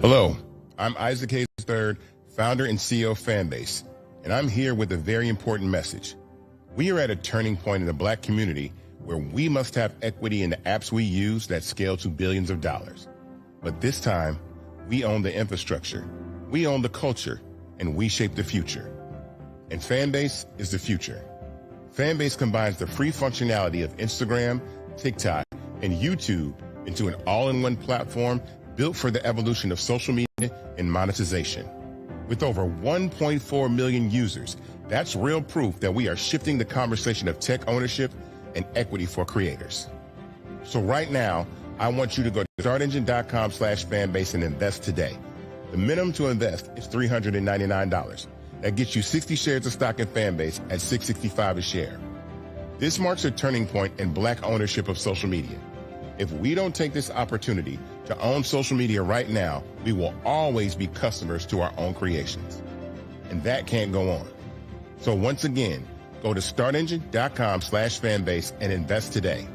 Hello, I'm Isaac Hayes III, founder and CEO of Fanbase, and I'm here with a very important message. We are at a turning point in the Black community where we must have equity in the apps we use that scale to billions of dollars. But this time, we own the infrastructure, we own the culture, and we shape the future. And Fanbase is the future. Fanbase combines the free functionality of Instagram, TikTok, and YouTube into an all-in-one platform built for the evolution of social media and monetization. With over 1.4 million users, that's real proof that we are shifting the conversation of tech ownership and equity for creators. So right now, I want you to go to startengine.com/fanbase and invest today. The minimum to invest is $399. That gets you 60 shares of stock in Fanbase at $665 a share. This marks a turning point in Black ownership of social media. If we don't take this opportunity to own social media right now, we will always be customers to our own creations. And that can't go on. So once again, go to startengine.com/fanbase and invest today.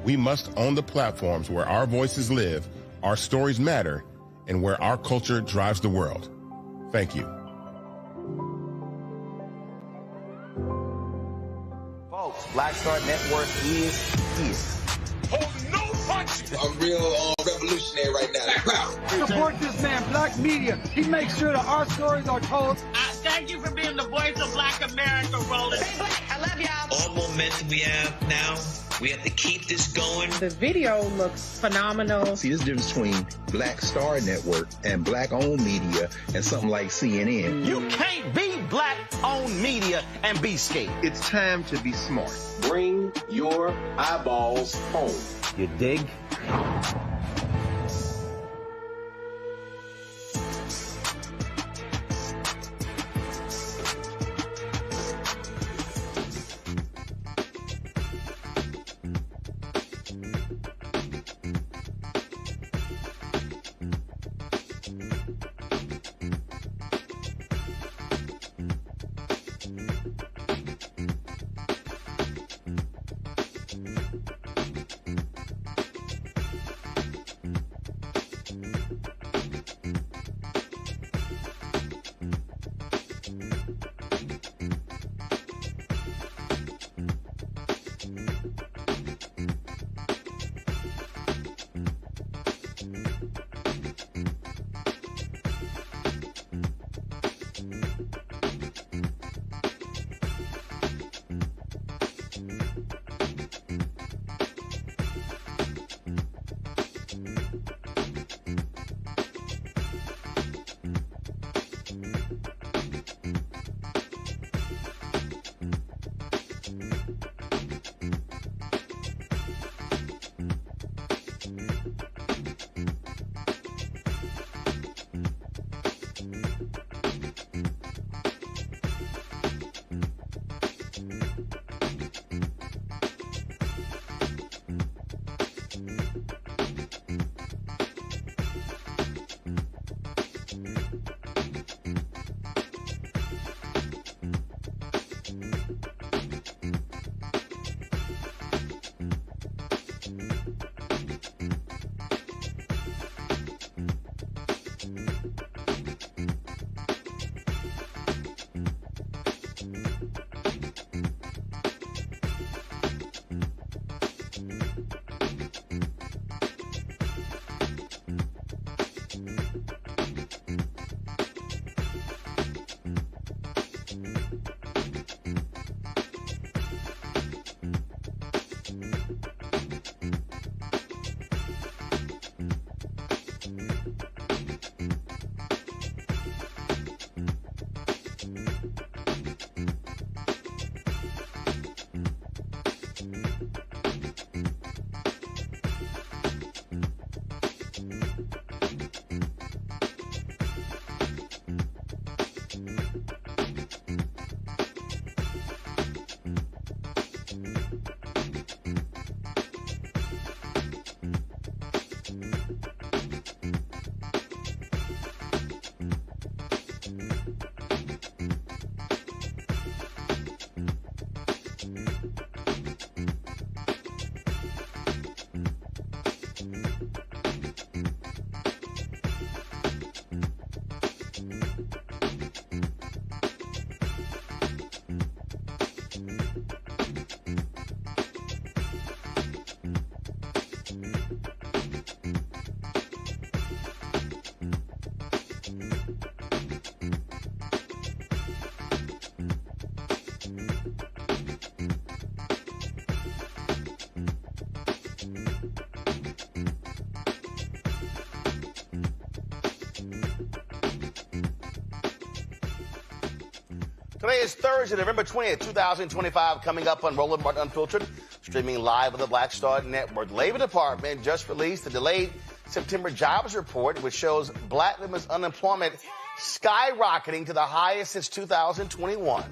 We must own the platforms where our voices live, our stories matter, and where our culture drives the world. Thank you. Folks, Black Star Network is here. Oh, no punches! I'm real revolutionary right now. Support this man, Black Media. He makes sure that our stories are told. Thank you for being the voice of Black America, Roland. I love y'all. All momentum we have now, we have to keep this going. The video looks phenomenal. See, this difference between Black Star Network and Black-owned media and something like CNN. You can't be Black-owned media and be scared. It's time to be smart. Bring your eyeballs home. You dig? Today is Thursday, November 20th, 2025, coming up on Roland Martin Unfiltered, streaming live on the Black Star Network. The Labor Department just released the delayed September jobs report, which shows black women's unemployment skyrocketing to the highest since 2021.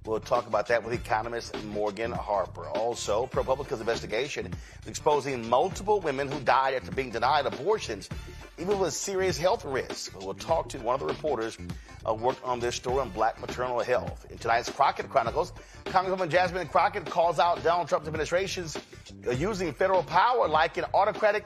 We'll talk about that with economist Morgan Harper. Also, ProPublica's investigation is exposing multiple women who died after being denied abortions, even with serious health risks. We'll talk to one of the reporters who worked on this story on black maternal health. In tonight's Crockett Chronicles, Congresswoman Jasmine Crockett calls out Donald Trump's administration's using federal power like an autocratic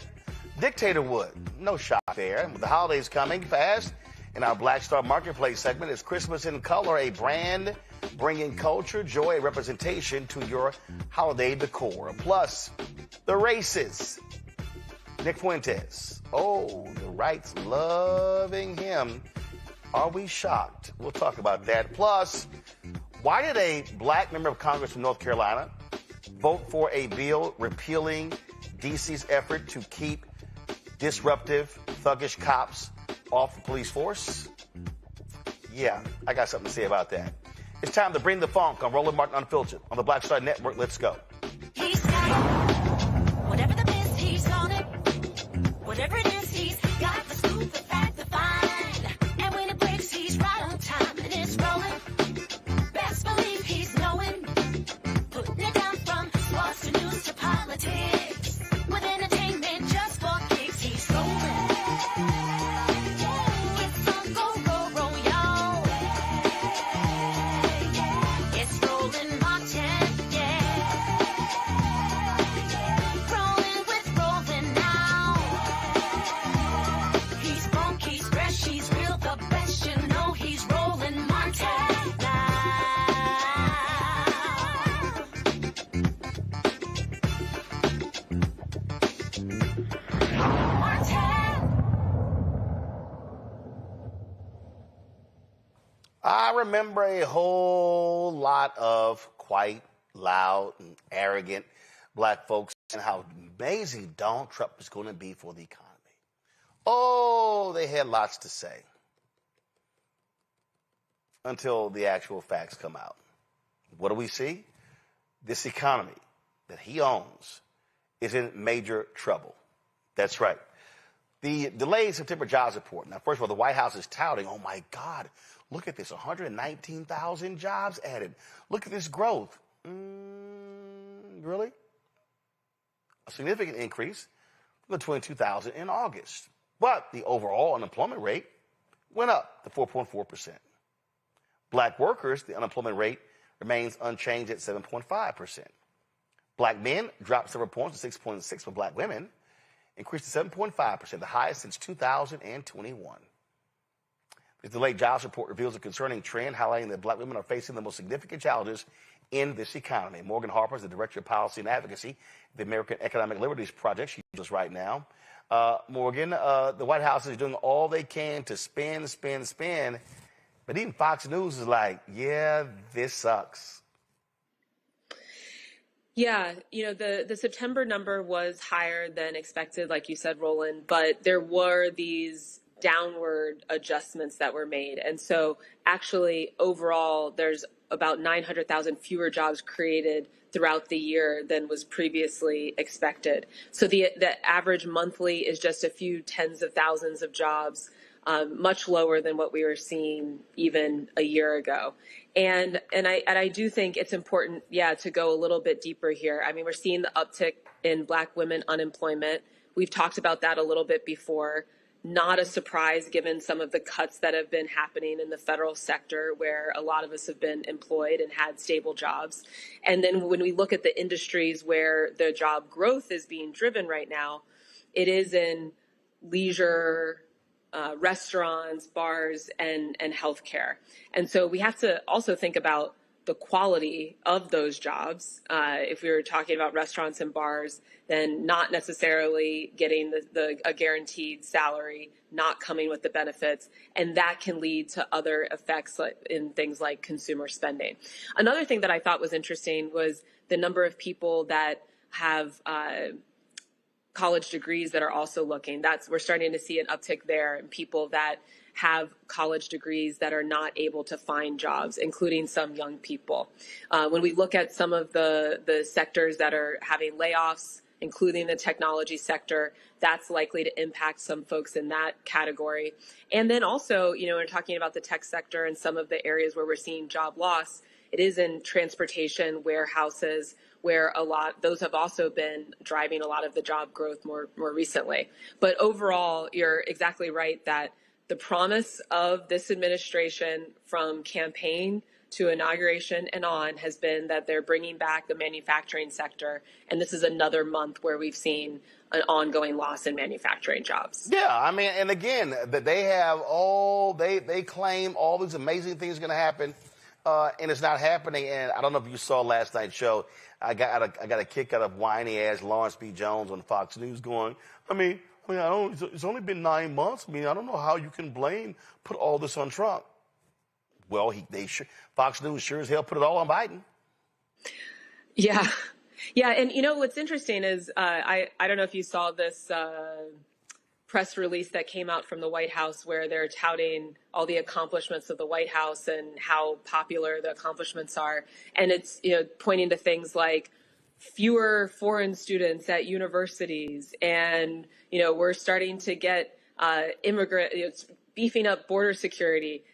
dictator would. No shock there. With the holidays coming fast, in our Black Star Marketplace segment, is Christmas in Color, a brand bringing culture, joy, and representation to your holiday decor. Plus, the races. Nick Fuentes. Oh, the right's loving him. Are we shocked? We'll talk about that. Plus, why did a black member of Congress from North Carolina vote for a bill repealing D.C.'s effort to keep disruptive, thuggish cops off the police force? Yeah, I got something to say about that. It's time to bring the funk on Roland Martin Unfiltered on the Black Star Network. Let's go. He's got it. Whatever the best, he's on it. Whatever it is, he's got the scoop, the fact, the find. And when it breaks, he's right on time and it's rolling. Best believe he's knowing. Putting it down from sports to news to politics. With entertainment just for kicks, he's rolling. I remember a whole lot of quite loud and arrogant black folks and how amazing Donald Trump is going to be for the economy. Oh, they had lots to say until the actual facts come out. What do we see? This economy that he owns is in major trouble. That's right. The delayed September jobs report. Now, first of all, the White House is touting, oh my God, look at this, 119,000 jobs added. Look at this growth. Really? A significant increase from the 22,000 in August. But the overall unemployment rate went up to 4.4%. Black workers, the unemployment rate remains unchanged at 7.5%. Black men dropped several points to 6.6%, for black women increased to 7.5%, the highest since 2021. The delayed jobs report reveals a concerning trend, highlighting that black women are facing the most significant challenges in this economy. Morgan Harper is the Director of Policy and Advocacy at the American Economic Liberties Project. She's with us right now. Morgan, the White House is doing all they can to spin. But even Fox News is like, yeah, this sucks. Yeah, the September number was higher than expected, like you said, Roland, but there were these downward adjustments that were made. And so actually overall, there's about 900,000 fewer jobs created throughout the year than was previously expected. So the average monthly is just a few tens of thousands of jobs, much lower than what we were seeing even a year ago. And I do think it's important, to go a little bit deeper here. I mean, we're seeing the uptick in black women unemployment. We've talked about that a little bit before. Not a surprise given some of the cuts that have been happening in the federal sector where a lot of us have been employed and had stable jobs. And then when we look at the industries where the job growth is being driven right now, it is in leisure, restaurants, bars, and healthcare. And so we have to also think about the quality of those jobs. If we were talking about restaurants and bars, then not necessarily getting a guaranteed salary, not coming with the benefits, and that can lead to other effects in things like consumer spending. Another thing that I thought was interesting was the number of people that have college degrees that are also looking. We're starting to see an uptick there in people that have college degrees that are not able to find jobs, including some young people. When we look at some of the sectors that are having layoffs, including the technology sector, that's likely to impact some folks in that category. And then also, we're talking about the tech sector and some of the areas where we're seeing job loss. It is in transportation, warehouses, where those have also been driving a lot of the job growth more recently. But overall, you're exactly right that the promise of this administration from campaign to inauguration and on has been that they're bringing back the manufacturing sector. And this is another month where we've seen an ongoing loss in manufacturing jobs. Yeah, I mean, and again, that they claim all these amazing things are going to happen, and it's not happening. And I don't know if you saw last night's show. I got a kick out of whiny ass Lawrence B. Jones on Fox News going, it's only been 9 months. I don't know how you can put all this on Trump. Well, Fox News sure as hell put it all on Biden. Yeah. Yeah. And what's interesting is, I don't know if you saw this, press release that came out from the White House where they're touting all the accomplishments of the White House and how popular the accomplishments are. And it's, pointing to things like fewer foreign students at universities. And, we're starting to get beefing up border security.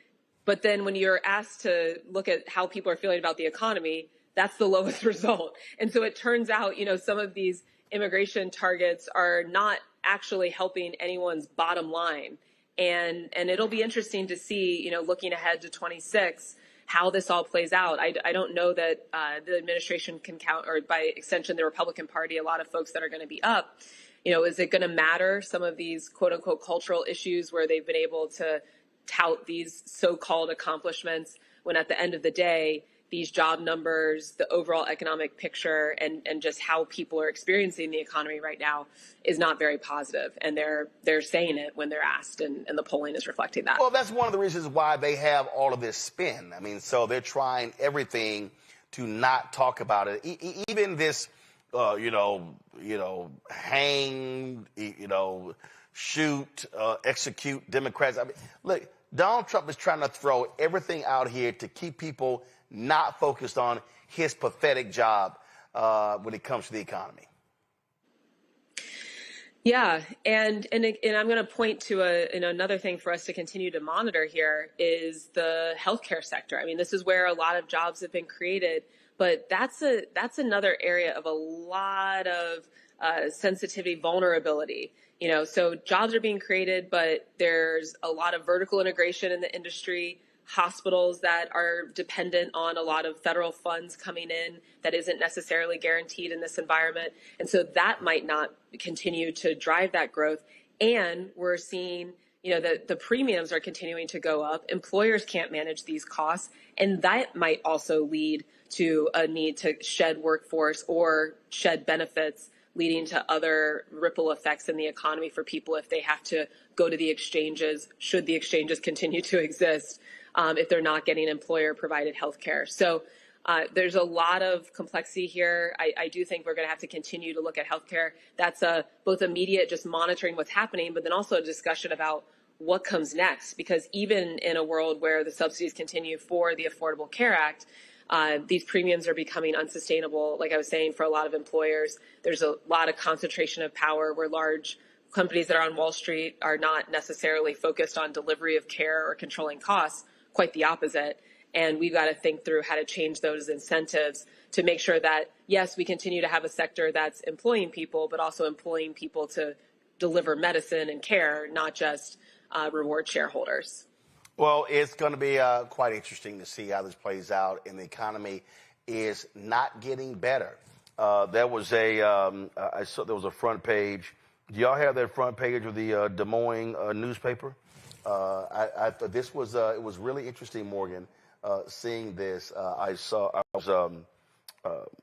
But then when you're asked to look at how people are feeling about the economy, that's the lowest result. And so it turns out, some of these immigration targets are not actually helping anyone's bottom line. And it'll be interesting to see, looking ahead to 26, how this all plays out. I don't know that the administration can count, or by extension, the Republican Party, a lot of folks that are going to be up. Is it going to matter some of these quote unquote cultural issues where they've been able to tout these so-called accomplishments when at the end of the day, these job numbers, the overall economic picture, and just how people are experiencing the economy right now is not very positive. And they're saying it when they're asked, and the polling is reflecting that. Well, that's one of the reasons why they have all of this spin. So they're trying everything to not talk about it. Even this, hang, shoot, execute Democrats. Look, Donald Trump is trying to throw everything out here to keep people not focused on his pathetic job when it comes to the economy. Yeah, and I'm going to point to another thing for us to continue to monitor here is the healthcare sector. This is where a lot of jobs have been created, but that's another area of a lot of sensitivity, vulnerability. So jobs are being created, but there's a lot of vertical integration in the industry. Hospitals that are dependent on a lot of federal funds coming in that isn't necessarily guaranteed in this environment. And so that might not continue to drive that growth. And we're seeing, the premiums are continuing to go up. Employers can't manage these costs. And that might also lead to a need to shed workforce or shed benefits, leading to other ripple effects in the economy for people if they have to go to the exchanges, should the exchanges continue to exist. If they're not getting employer-provided health care. So there's a lot of complexity here. I do think we're going to have to continue to look at health care. That's both immediate, just monitoring what's happening, but then also a discussion about what comes next. Because even in a world where the subsidies continue for the Affordable Care Act, these premiums are becoming unsustainable, like I was saying, for a lot of employers. There's a lot of concentration of power where large companies that are on Wall Street are not necessarily focused on delivery of care or controlling costs. Quite the opposite. And we've got to think through how to change those incentives to make sure that, yes, we continue to have a sector that's employing people, but also employing people to deliver medicine and care, not just reward shareholders. Well, it's going to be quite interesting to see how this plays out, and the economy is not getting better. There was I saw there was a front page. Do y'all have that front page of the Des Moines newspaper? I thought this was it was really interesting, Morgan, seeing this. I was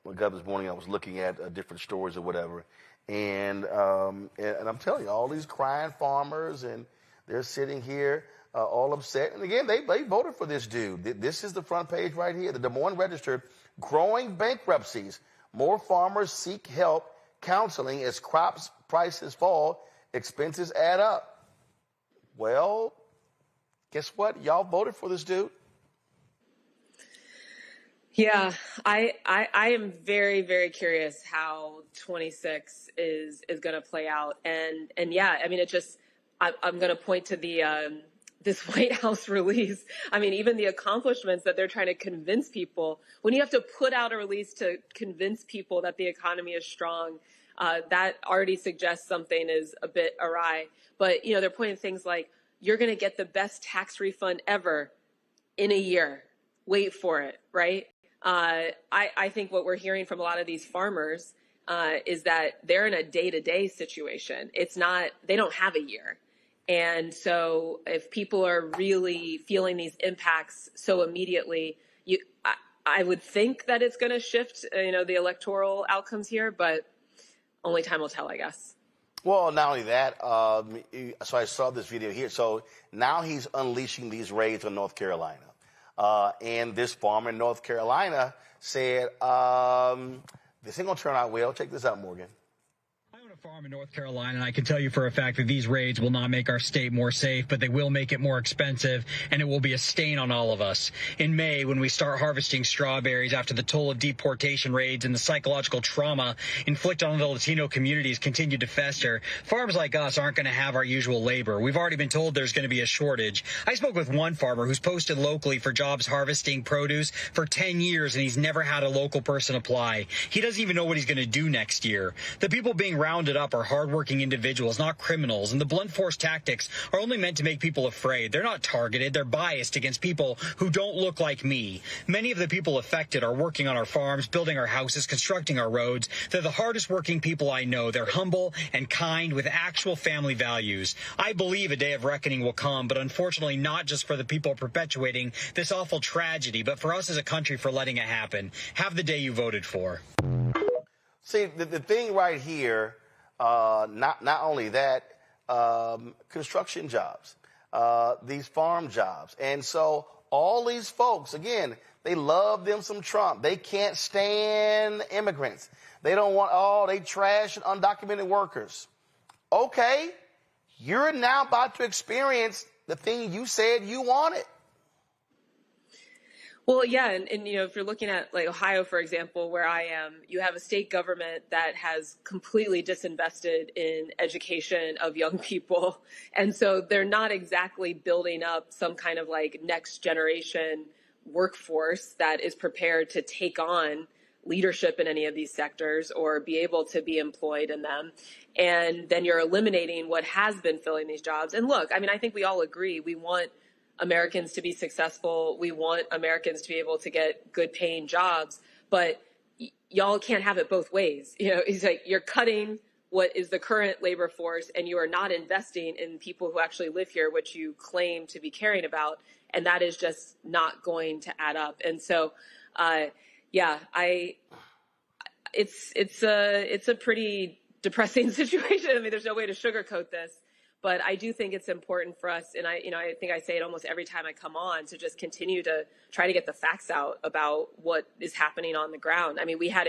when God this morning I was looking at different stories or whatever, and I'm telling you, all these crying farmers, and they're sitting here all upset. And again, they voted for this dude. This is the front page right here. The Des Moines Register: growing bankruptcies. More farmers seek help counseling as crops prices fall, expenses add up. Well, guess what? Y'all voted for this dude. Yeah, I am very, very curious how 26 is going to play out. And yeah, I mean, I'm going to point to the this White House release. I mean, even the accomplishments that they're trying to convince people, when you have to put out a release to convince people that the economy is strong, that already suggests something is a bit awry. But, they're pointing things like, you're going to get the best tax refund ever in a year. Wait for it, right? I think what we're hearing from a lot of these farmers is that they're in a day-to-day situation. They don't have a year. And so if people are really feeling these impacts so immediately, I would think that it's going to shift, the electoral outcomes here, but only time will tell, I guess. Well, not only that, so I saw this video here. So now he's unleashing these raids on North Carolina. And this farmer in North Carolina said, this ain't going to turn out well. Check this out, Morgan. I own a farm in North Carolina, and I can tell you for a fact that these raids will not make our state more safe, but they will make it more expensive, and it will be a stain on all of us. In May, when we start harvesting strawberries after the toll of deportation raids and the psychological trauma inflicted on the Latino communities continue to fester, farms like us aren't going to have our usual labor. We've already been told there's going to be a shortage. I spoke with one farmer who's posted locally for jobs harvesting produce for 10 years, and he's never had a local person apply. He doesn't even know what he's going to do next year. The people being rounded up are hardworking individuals, not criminals, and the blunt force tactics are only meant to make people afraid. They're not targeted. They're biased against people who don't look like me. Many of the people affected are working on our farms, building our houses, constructing our roads. They're the hardest working people I know. They're humble and kind with actual family values. I believe a day of reckoning will come, but unfortunately not just for the people perpetuating this awful tragedy, but for us as a country for letting it happen. Have the day you voted for. See, the thing right here, not only that, construction jobs, these farm jobs. And so all these folks, again, they love them some Trump. They can't stand immigrants. They don't want, they trash and undocumented workers. Okay, you're now about to experience the thing you said you wanted. Well, yeah, and if you're looking at like Ohio, for example, where I am, you have a state government that has completely disinvested in education of young people. And so they're not exactly building up some kind of like next generation workforce that is prepared to take on leadership in any of these sectors or be able to be employed in them. And then you're eliminating what has been filling these jobs. And look, I mean, I think we all agree we want Americans to be successful. We want Americans to be able to get good paying jobs, but y'all can't have it both ways. It's like you're cutting what is the current labor force and you are not investing in people who actually live here, which you claim to be caring about. And that is just not going to add up. And so, it's a pretty depressing situation. I mean, there's no way to sugarcoat this. But I do think it's important for us, and I think I say it almost every time I come on, to just continue to try to get the facts out about what is happening on the ground. I mean, we had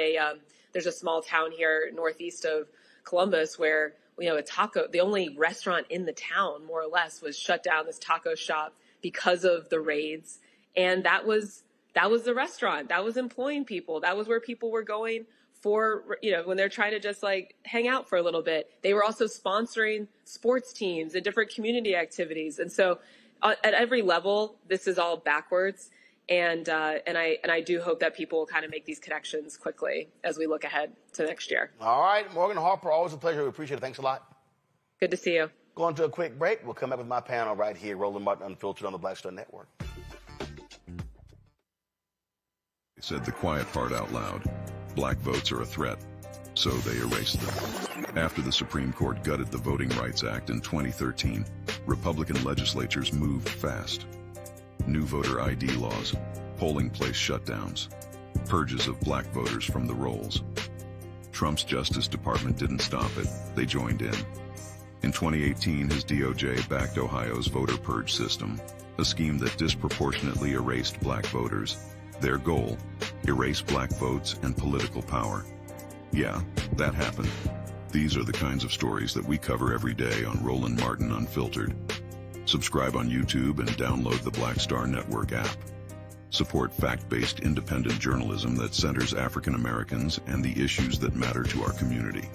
there's a small town here northeast of Columbus where, the only restaurant in the town, more or less, was shut down, this taco shop, because of the raids. And that was the restaurant. That was employing people. That was where people were going for, when they're trying to just like hang out for a little bit. They were also sponsoring sports teams and different community activities. And so at every level, this is all backwards. And I do hope that people will kind of make these connections quickly as we look ahead to next year. All right, Morgan, Harper, always a pleasure. We appreciate it. Thanks a lot. Good to see you. Going to a quick break. We'll come back with my panel right here, Roland Martin Unfiltered on the Black Star Network. Said the quiet part out loud. Black votes are a threat. so they erased them. After the Supreme Court gutted the Voting Rights Act in 2013, Republican legislatures moved fast. New voter ID laws, polling place shutdowns, purges of black voters from the rolls. Trump's Justice Department didn't stop it, they joined in. In 2018, his DOJ backed Ohio's voter purge system, a scheme that disproportionately erased black voters. Their goal, erase black votes and political power. Yeah, that happened. These are the kinds of stories that we cover every day on Roland Martin Unfiltered. Subscribe on YouTube and download the Black Star Network app. Support fact-based independent journalism that centers African Americans and the issues that matter to our community.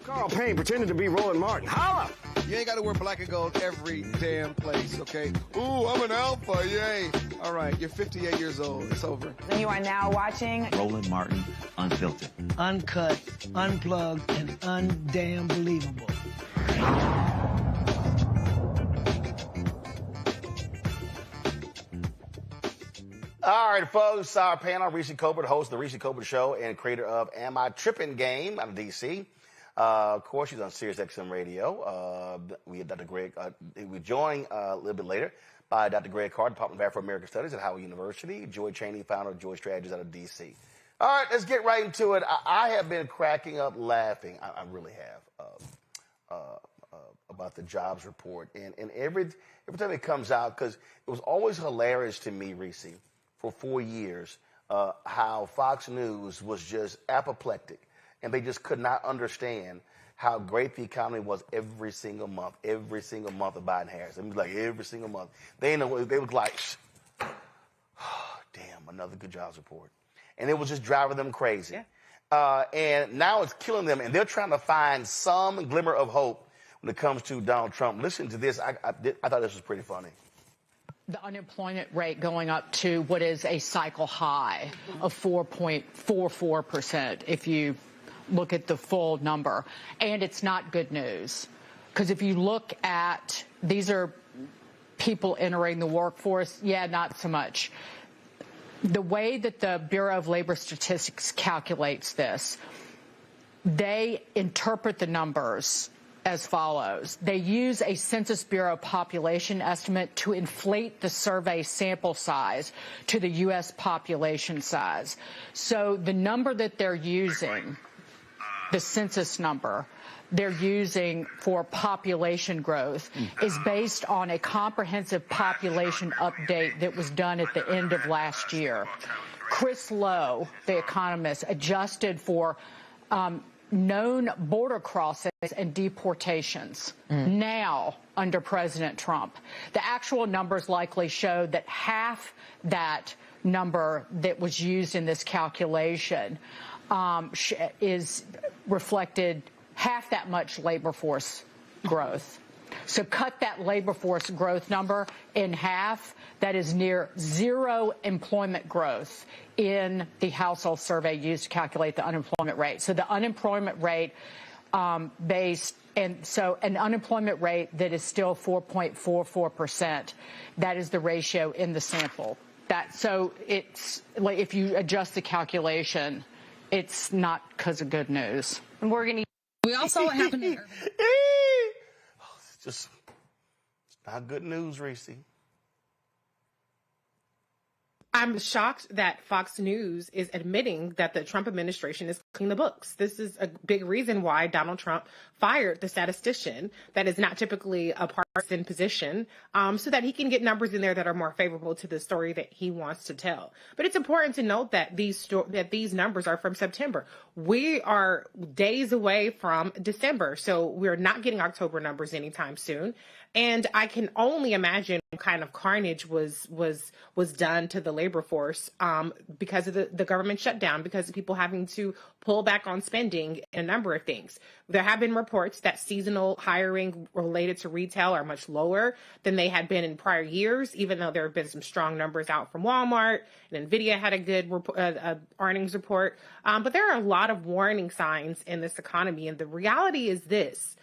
Carl Payne pretending to be Roland Martin. Holla! You ain't got to wear black and gold every damn place, okay? Ooh, I'm an alpha, yay. All right, you're 58 years old. It's over. And you are now watching Roland Martin Unfiltered. Uncut, unplugged, and undamn believable. All right, folks, our panel, Reese Colbert, host of the Reese Colbert Show and creator of Am I Trippin' Game out of D.C. Of course, she's on Sirius XM Radio. We have Dr. Greg. We're joined a little bit later by Dr. Greg Carr, Department of Afro-American Studies at Howard University. Joy Chaney, founder of Joy Strategies out of D.C. All right, let's get right into it. I have been cracking up laughing. I really have about the jobs report. And every time it comes out, because it was always hilarious to me, Reese, for 4 years, how Fox News was just apoplectic. And they just could not understand how great the economy was every single month of Biden-Harris. It was like every single month. They was like, oh, damn, another good jobs report. And it was just driving them crazy. Yeah. And now it's killing them. And they're trying to find some glimmer of hope when it comes to Donald Trump. Listen to this. I thought this was pretty funny. The unemployment rate going up to what is a cycle high of 4.44% if you look at the full number. And it's not good news, because if you look at, these are people entering the workforce, yeah, not so much. The way that the Bureau of Labor Statistics calculates this, they interpret the numbers as follows. They use a Census Bureau population estimate to inflate the survey sample size to the U.S. population size. So the number that they're using, the census number they're using for population growth, is based on a comprehensive population update that was done at the end of last year. Chris Lowe, the economist, adjusted for known border crossings and deportations now under President Trump. The actual numbers likely showed that half that number that was used in this calculation is reflected half that much labor force growth. So cut that labor force growth number in half. That is near zero employment growth in the household survey used to calculate the unemployment rate. So the unemployment rate an unemployment rate that is still 4.44%. That is the ratio in the sample. So it's like, if you adjust the calculation, it's not because of good news. And we all saw what happened here. It's not good news, Reese. I'm shocked that Fox News is admitting that the Trump administration is cleaning the books. This is a big reason why Donald Trump fired the statistician. That is not typically a partisan position, so that he can get numbers in there that are more favorable to the story that he wants to tell. But it's important to note that these numbers are from September. We are days away from December, so we're not getting October numbers anytime soon. And I can only imagine what kind of carnage was done to the labor force because of the government shutdown, because of people having to pull back on spending and a number of things. There have been reports that seasonal hiring related to retail are much lower than they had been in prior years, even though there have been some strong numbers out from Walmart, and NVIDIA had a good earnings report. But there are a lot of warning signs in this economy. And the reality is this: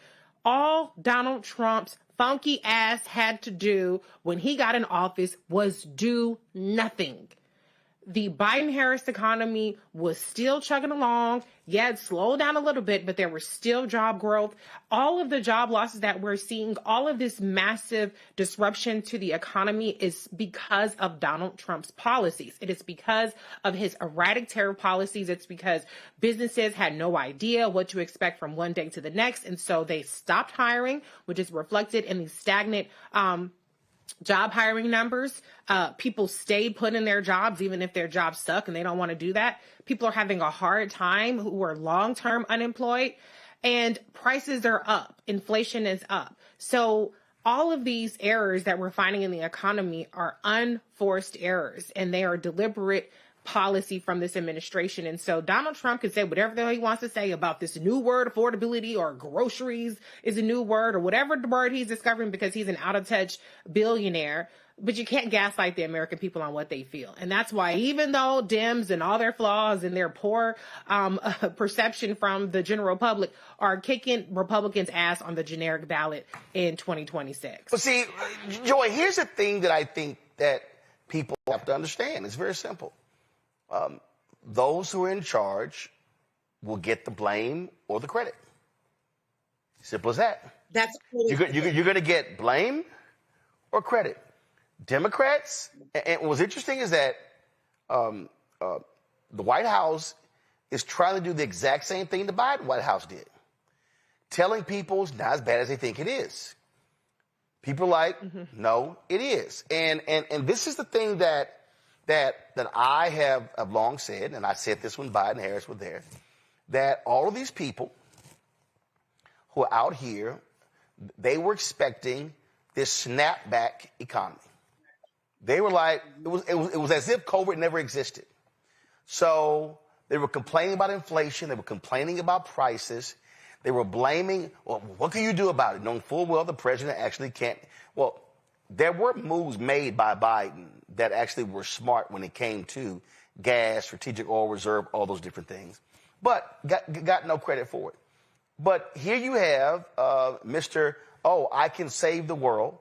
all Donald Trump's funky ass had to do when he got in office was do nothing. The Biden-Harris economy was still chugging along. Yeah, it slowed down a little bit, but there was still job growth. All of the job losses that we're seeing, all of this massive disruption to the economy is because of Donald Trump's policies. It is because of his erratic tariff policies. It's because businesses had no idea what to expect from one day to the next. And so they stopped hiring, which is reflected in the stagnant job hiring numbers. People stayed put in their jobs, even if their jobs suck and they don't want to do that. People are having a hard time who are long-term unemployed, and prices are up. Inflation is up. So all of these errors that we're finding in the economy are unforced errors, and they are deliberate policy from this administration. And so Donald Trump can say whatever the hell he wants to say about this new word, affordability, or groceries is a new word, or whatever the word he's discovering because he's an out-of-touch billionaire. But you can't gaslight the American people on what they feel. And that's why even though Dems and all their flaws and their poor perception from the general public are kicking Republicans' ass on the generic ballot in 2026. But see, Joy, here's the thing that I think that people have to understand. It's very simple. Those who are in charge will get the blame or the credit. Simple as that. That's you're going to get blame or credit. Democrats, and what's interesting is that the White House is trying to do the exact same thing the Biden White House did, telling people it's not as bad as they think it is. People are like, no, it is. And this is the thing that I have long said, and I said this when Biden and Harris were there, that all of these people who are out here, they were expecting this snapback economy. They were like, it was as if COVID never existed. So they were complaining about inflation. They were complaining about prices. They were blaming, well, what can you do about it? Knowing full well the president actually can't. Well, there were moves made by Biden that actually were smart when it came to gas, strategic oil reserve, all those different things, but got no credit for it. But here you have Mr. Oh, I can save the world.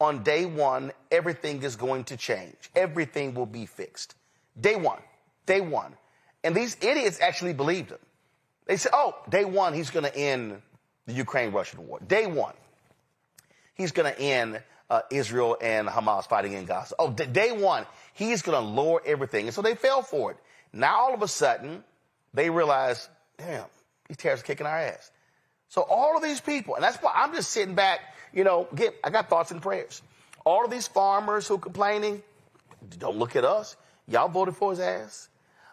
On day one, everything is going to change. Everything will be fixed. Day one. And these idiots actually believed him. They said, oh, day one, he's going to end the Ukraine-Russian war. Day one, he's going to end Israel and Hamas fighting in Gaza. Oh, day one, he's going to lower everything. And so they fell for it. Now, all of a sudden, they realize, damn, these tariffs are kicking our ass. So all of these people, and that's why I'm just sitting back, I got thoughts and prayers. All of these farmers who are complaining, don't look at us. Y'all voted for his ass.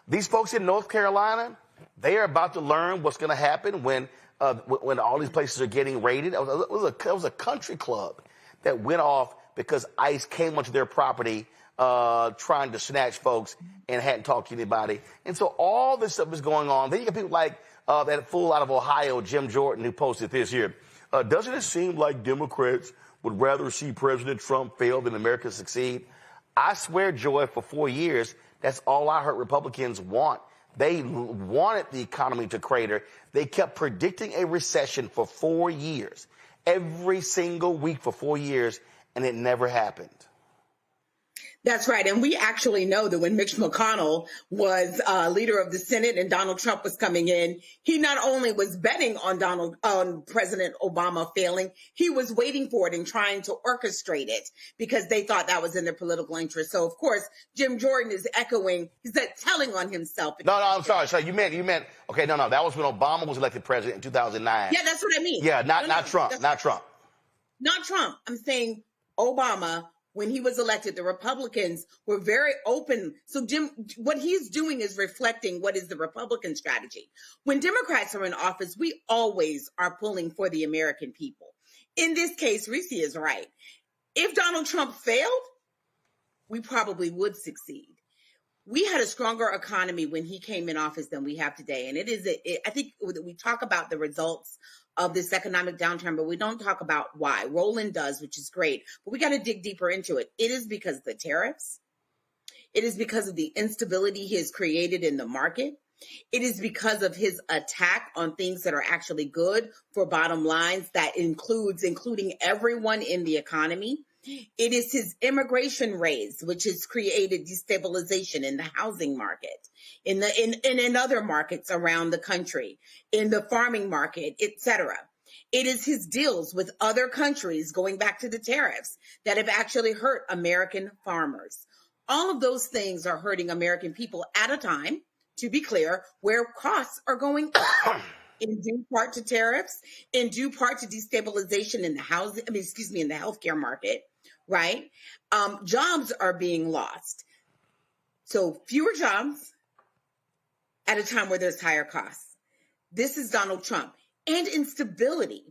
These folks in North Carolina, they are about to learn what's going to happen when all these places are getting raided. It was a country club that went off because ICE came onto their property trying to snatch folks and hadn't talked to anybody. And so all this stuff is going on. Then you got people like that fool out of Ohio, Jim Jordan, who posted this here. Doesn't it seem like Democrats would rather see President Trump fail than America succeed? I swear, Joy, for 4 years, that's all I heard Republicans want. They wanted the economy to crater. They kept predicting a recession for 4 years, every single week for 4 years, and it never happened. That's right. And we actually know that when Mitch McConnell was leader of the Senate and Donald Trump was coming in, he not only was betting on President Obama failing, he was waiting for it and trying to orchestrate it because they thought that was in their political interest. So, of course, Jim Jordan is he's telling on himself. No, I'm sorry. So you meant, okay, no, that was when Obama was elected president in 2009. Yeah, that's what I mean. Yeah, not Trump. Not Trump. Not Trump. I'm saying Obama. When he was elected, the Republicans were very open. So what he's doing is reflecting what is the Republican strategy. When Democrats are in office, we always are pulling for the American people. In this case, Reese is right. If Donald Trump failed, we probably would succeed. We had a stronger economy when he came in office than we have today. And I think we talk about the results of this economic downturn, but we don't talk about why. Roland does, which is great, but we got to dig deeper into it. It is because of the tariffs. It is because of the instability he has created in the market. It is because of his attack on things that are actually good for bottom lines that including everyone in the economy. It is his immigration raids, which has created destabilization in the housing market, in other markets around the country, in the farming market, etc. It is his deals with other countries, going back to the tariffs, that have actually hurt American farmers. All of those things are hurting American people at a time, to be clear, where costs are going up. In due part to tariffs, in due part to destabilization in the in the healthcare market, right? Jobs are being lost. So fewer jobs at a time where there's higher costs. This is Donald Trump. And instability.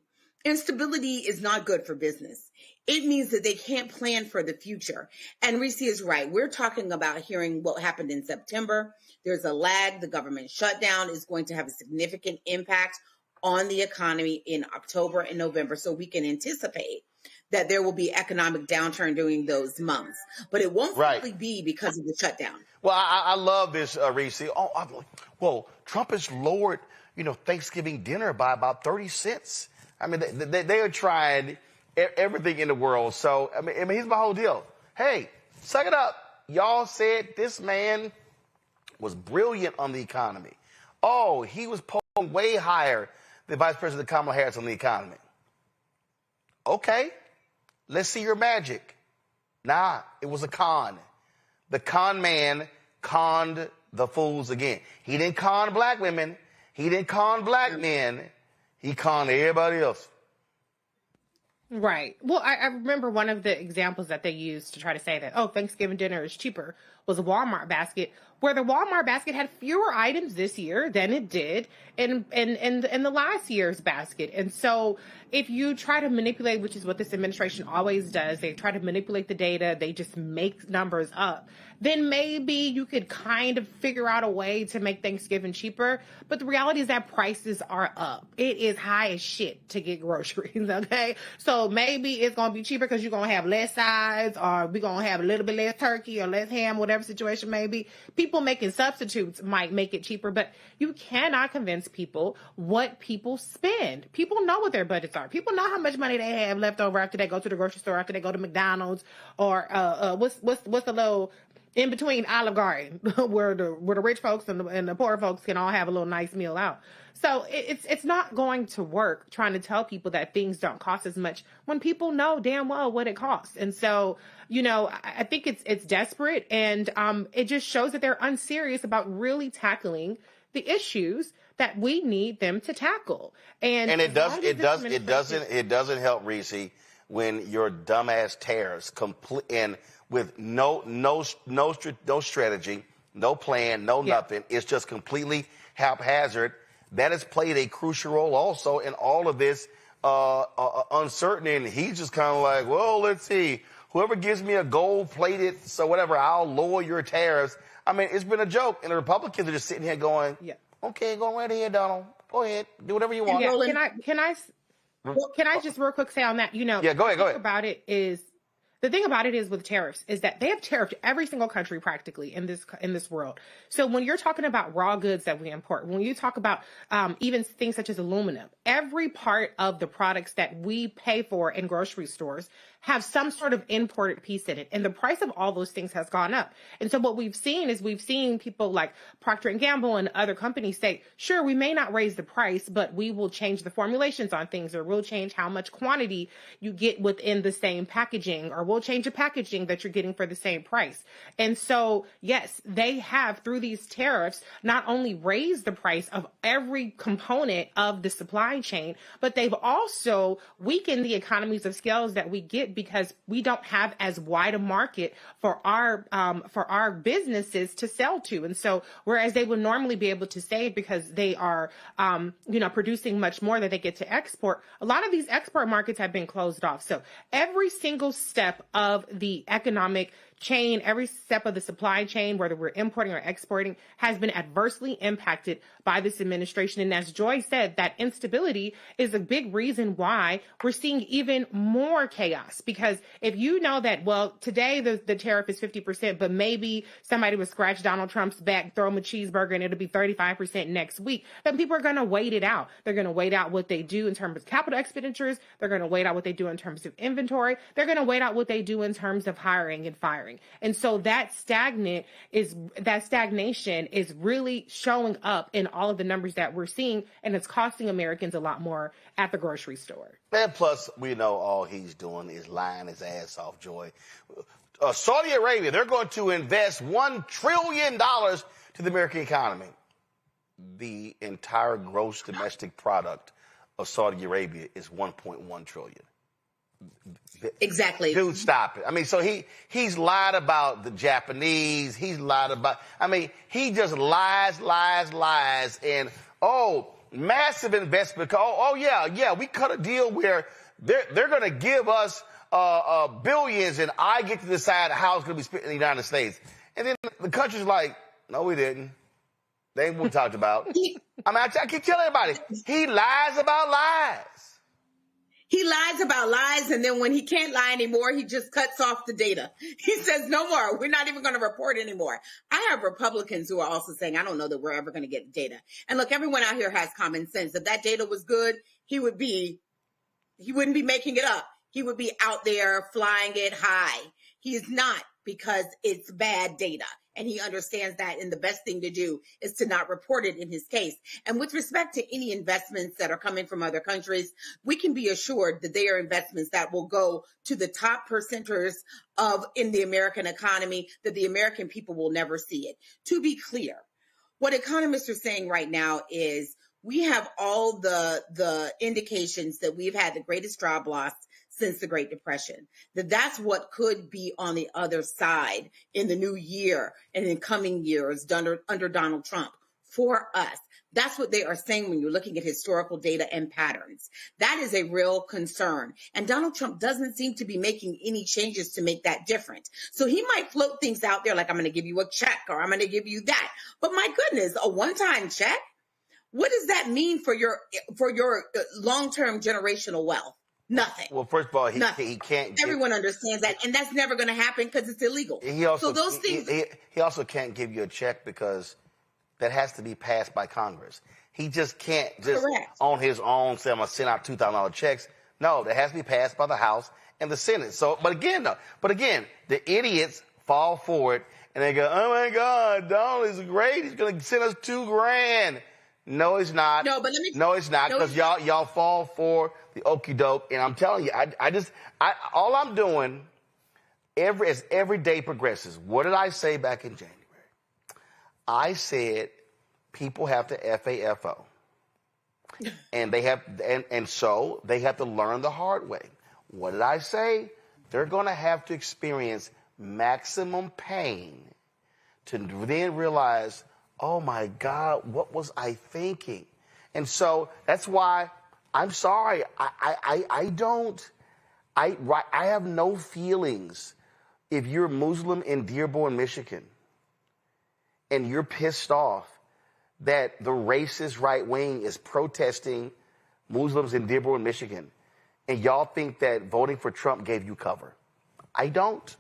Instability is not good for business. It means that they can't plan for the future. And Reese is right. We're talking about hearing what happened in September. There's a lag. The government shutdown is going to have a significant impact on the economy in October and November. So we can anticipate that there will be economic downturn during those months. But it won't simply be because of the shutdown. Well, I love this, Reese. Well, Trump has lowered, Thanksgiving dinner by about 30 cents. I mean, they are trying everything in the world. So, I mean, here's my whole deal. Hey, suck it up. Y'all said this man was brilliant on the economy. Oh, he was polling way higher than Vice President Kamala Harris on the economy. Okay, let's see your magic. Nah, it was a con. The con man conned the fools again. He didn't con black women. He didn't con black men. He conned everybody else. Right. Well, I remember one of the examples that they used to try to say that, Thanksgiving dinner is cheaper was a Walmart basket, where the Walmart basket had fewer items this year than it did in the last year's basket. And so if you try to manipulate, which is what this administration always does, they try to manipulate the data, they just make numbers up, then maybe you could kind of figure out a way to make Thanksgiving cheaper. But the reality is that prices are up. It is high as shit to get groceries, okay? So maybe it's going to be cheaper because you're going to have less sides, or we're going to have a little bit less turkey or less ham, whatever situation may be. People making substitutes might make it cheaper, but you cannot convince people what people spend. People know what their budgets are. People know how much money they have left over after they go to the grocery store, after they go to McDonald's, or what's the little in between Olive Garden where the rich folks and the poor folks can all have a little nice meal out. So it's not going to work trying to tell people that things don't cost as much when people know damn well what it costs. And so, I think it's desperate, and it just shows that they're unserious about really tackling the issues that we need them to tackle. And it doesn't help, Reese, when your dumbass tariffs and with no strategy, no plan, nothing. It's just completely haphazard. That has played a crucial role also in all of this uncertainty. And he's just kind of like, well, let's see. Whoever gives me a gold-plated, so whatever, I'll lower your tariffs. I mean, it's been a joke. And the Republicans are just sitting here going, okay, go right ahead, Donald. Go ahead. Do whatever you want. Yeah, can I just real quick say on that, go ahead. The thing about it is with tariffs is that they have tariffed every single country practically in this world. So when you're talking about raw goods that we import, when you talk about even things such as aluminum, every part of the products that we pay for in grocery stores have some sort of imported piece in it. And the price of all those things has gone up. And so what we've seen people like Procter & Gamble and other companies say, sure, we may not raise the price, but we will change the formulations on things, or we'll change how much quantity you get within the same packaging, or we'll change the packaging that you're getting for the same price. And so, yes, they have, through these tariffs, not only raised the price of every component of the supply chain, but they've also weakened the economies of scales that we get, because we don't have as wide a market for our businesses to sell to. And so, whereas they would normally be able to save because they are, producing much more that they get to export, a lot of these export markets have been closed off. So every single step of the economic chain, every step of the supply chain, whether we're importing or exporting, has been adversely impacted by this administration. And as Joy said, that instability is a big reason why we're seeing even more chaos. Because if you know that, well, today the tariff is 50%, but maybe somebody would scratch Donald Trump's back, throw him a cheeseburger, and it'll be 35% next week, then people are going to wait it out. They're going to wait out what they do in terms of capital expenditures. They're going to wait out what they do in terms of inventory. They're going to wait out what they do in terms of hiring and firing. And so that stagnation is really showing up in all of the numbers that we're seeing, and it's costing Americans a lot more at the grocery store. And plus, we know all he's doing is lying his ass off, Joy. Saudi Arabia, they're going to invest $1 trillion to the American economy. The entire gross domestic product of Saudi Arabia is $1.1 trillion. Exactly. Dude, stop it. I mean, so he's lied about the Japanese. He's lied about, I mean, he just lies. And, massive investment. Yeah, we cut a deal where they're going to give us billions and I get to decide how it's going to be spent in the United States. And then the country's like, no, we didn't. They ain't what we talked about. I keep telling everybody, he lies about lies. He lies about lies, and then when he can't lie anymore, he just cuts off the data. He says, no more. We're not even going to report anymore. I have Republicans who are also saying, I don't know that we're ever going to get data. And look, everyone out here has common sense. If that data was good, he wouldn't be making it up. He would be out there flying it high. He is not, because it's bad data. And he understands that, and the best thing to do is to not report it in his case. And with respect to any investments that are coming from other countries, we can be assured that they are investments that will go to the top percenters in the American economy, that the American people will never see it. To be clear, what economists are saying right now is we have all the indications that we've had the greatest job loss since the Great Depression, that's what could be on the other side in the new year and in coming years under Donald Trump for us. That's what they are saying when you're looking at historical data and patterns. That is a real concern. And Donald Trump doesn't seem to be making any changes to make that different. So he might float things out there like, I'm going to give you a check or I'm going to give you that. But my goodness, a one-time check? What does that mean for your long-term generational wealth? Nothing. Well, first of all, he can't. Everyone understands that, and that's never going to happen because it's illegal. He also, so those things. He also can't give you a check because that has to be passed by Congress. He just can't on his own say, I'm going to send out $2,000 checks. No, that has to be passed by the House and the Senate. So, but again, the idiots fall for it and they go, oh my God, Donald is great. He's going to send us $2,000. No, it's not. No, it's not because y'all fall for the okie doke. And I'm telling you, all I'm doing as every day progresses. What did I say back in January? I said people have to FAFO, and so they have to learn the hard way. What did I say? They're going to have to experience maximum pain to then realize, oh my God, what was I thinking? And so that's why I'm sorry. I have no feelings if you're Muslim in Dearborn, Michigan, and you're pissed off that the racist right wing is protesting Muslims in Dearborn, Michigan, and y'all think that voting for Trump gave you cover. I don't.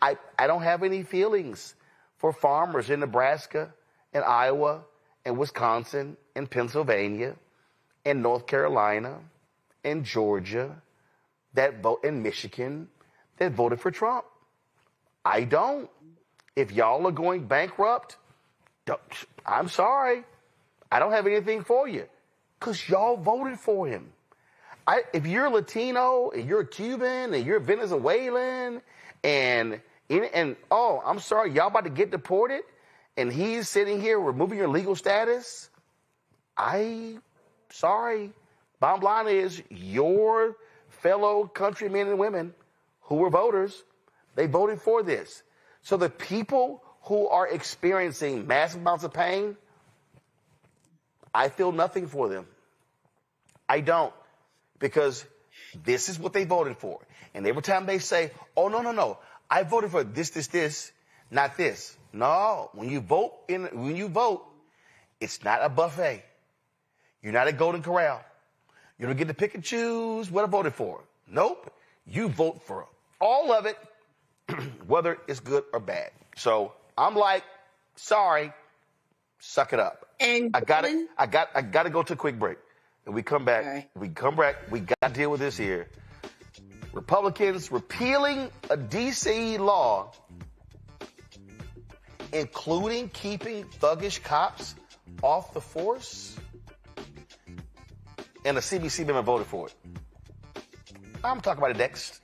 I don't have any feelings for farmers in Nebraska and Iowa and Wisconsin and Pennsylvania and North Carolina and Georgia and Michigan that voted for Trump. I don't. If y'all are going bankrupt, I'm sorry. I don't have anything for you because y'all voted for him. If you're Latino and you're Cuban and you're Venezuelan and I'm sorry, y'all about to get deported and he's sitting here removing your legal status, sorry. Bottom line is your fellow countrymen and women who were voters, they voted for this. So the people who are experiencing massive amounts of pain, I feel nothing for them. I don't, because this is what they voted for. And every time they say, oh, no, I voted for this, not this. No, when you vote, it's not a buffet. You're not a Golden Corral. You don't get to pick and choose what I voted for. Nope. You vote for all of it, whether it's good or bad. So I'm like, sorry, suck it up. And I got to go to a quick break. And we come back. Okay. We got to deal with this here. Republicans repealing a D.C. law, including keeping thuggish cops off the force. And a CBC member voted for it. I'm talking about it next.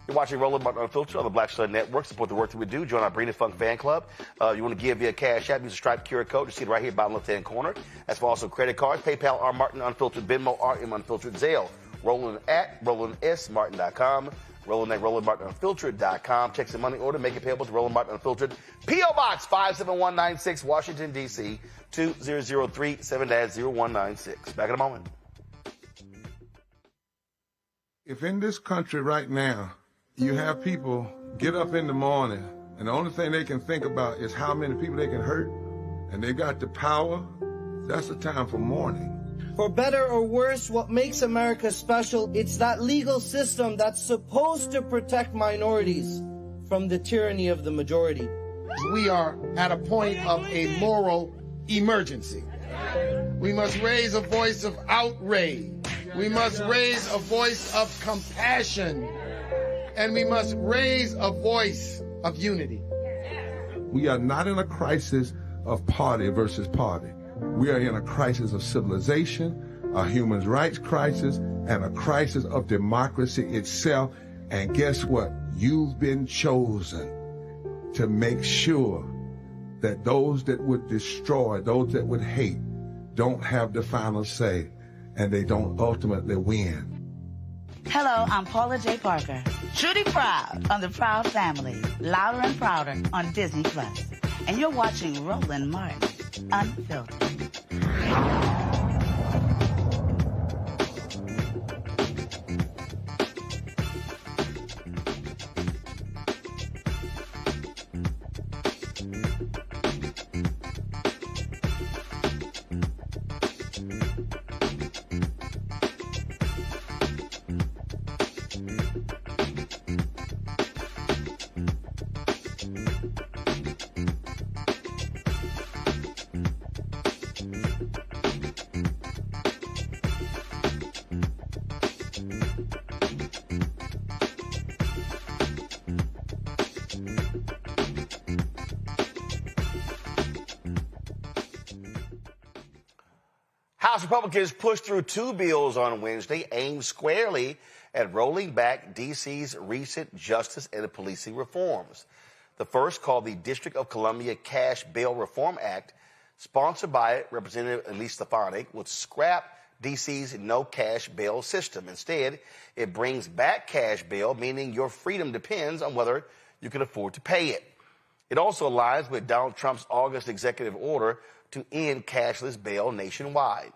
You're watching Roland Martin Unfiltered on the Black Star Network. Support the work that we do. Join our Breen and Funk fan club. You want to give via Cash App, use the Stripe QR code. You see it right here, bottom left-hand corner. As for also credit cards, PayPal, R Martin Unfiltered, Venmo, RM Unfiltered, Zelle. Roland at RolandSMartin.com. Roland at RolandMartinUnfiltered.com. Check the money order. Make it payable to Roland Martin Unfiltered. P.O. Box 57196, Washington, D.C. 20037 7-0196. Back in a moment. If in this country right now, you have people get up in the morning and the only thing they can think about is how many people they can hurt, and they got the power, that's the time for mourning. For better or worse, what makes America special, it's that legal system that's supposed to protect minorities from the tyranny of the majority. We are at a point of a moral emergency. We must raise a voice of outrage. We must raise a voice of compassion. And we must raise a voice of unity. We are not in a crisis of party versus party. We are in a crisis of civilization, a human rights crisis, and a crisis of democracy itself. And guess what? You've been chosen to make sure that those that would destroy, those that would hate, don't have the final say, and they don't ultimately win. Hello, I'm Paula J. Parker. Truly proud on the Proud Family, louder and prouder on Disney+. And you're watching Roland Martin Unfiltered. House Republicans pushed through 2 bills on Wednesday aimed squarely at rolling back D.C.'s recent justice and policing reforms. The first, called the District of Columbia Cash Bail Reform Act, sponsored by Representative Elise Stefanik, would scrap D.C.'s no-cash bail system. Instead, it brings back cash bail, meaning your freedom depends on whether you can afford to pay it. It also aligns with Donald Trump's August executive order to end cashless bail nationwide.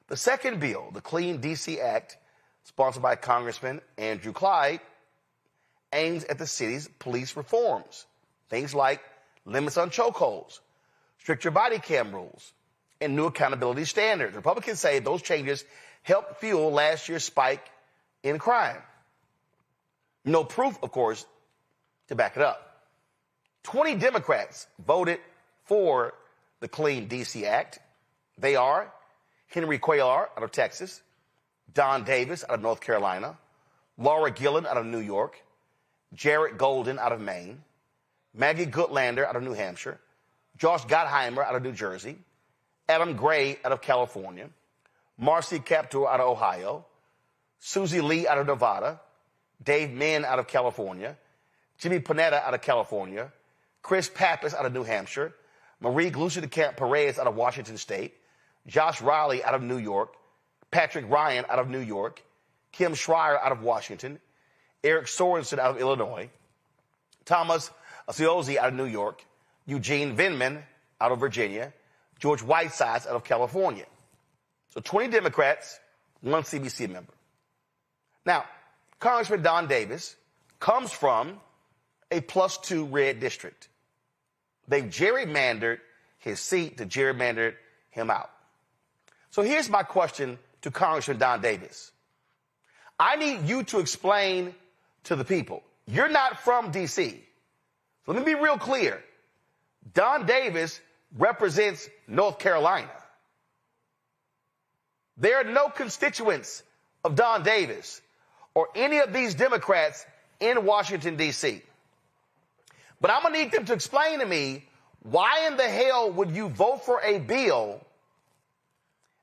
The second bill, the Clean D.C. Act, sponsored by Congressman Andrew Clyde, aims at the city's police reforms. Things like limits on chokeholds, stricter body cam rules, and new accountability standards. Republicans say those changes helped fuel last year's spike in crime. No proof, of course, to back it up. 20 Democrats voted for the Clean D.C. Act. They are Henry Cuellar out of Texas, Don Davis out of North Carolina, Laura Gillen out of New York, Jared Golden out of Maine, Maggie Goodlander out of New Hampshire, Josh Gottheimer out of New Jersey, Adam Gray out of California, Marcy Kaptur out of Ohio, Susie Lee out of Nevada, Dave Min out of California, Jimmy Panetta out of California, Chris Pappas out of New Hampshire, Marie Gluciacamp Perez out of Washington State, Josh Riley out of New York, Patrick Ryan out of New York, Kim Schreier out of Washington, Eric Sorensen out of Illinois, Thomas Asiozi out of New York, Eugene Vindman out of Virginia, George Whitesides out of California. So 20 Democrats, 1 CBC member. Now, Congressman Don Davis comes from a +2 red district. They've gerrymandered his seat to gerrymander him out. So here's my question to Congressman Don Davis. I need you to explain to the people. You're not from D.C. So let me be real clear. Don Davis represents North Carolina. There are no constituents of Don Davis or any of these Democrats in Washington, D.C. But I'm going to need them to explain to me, why in the hell would you vote for a bill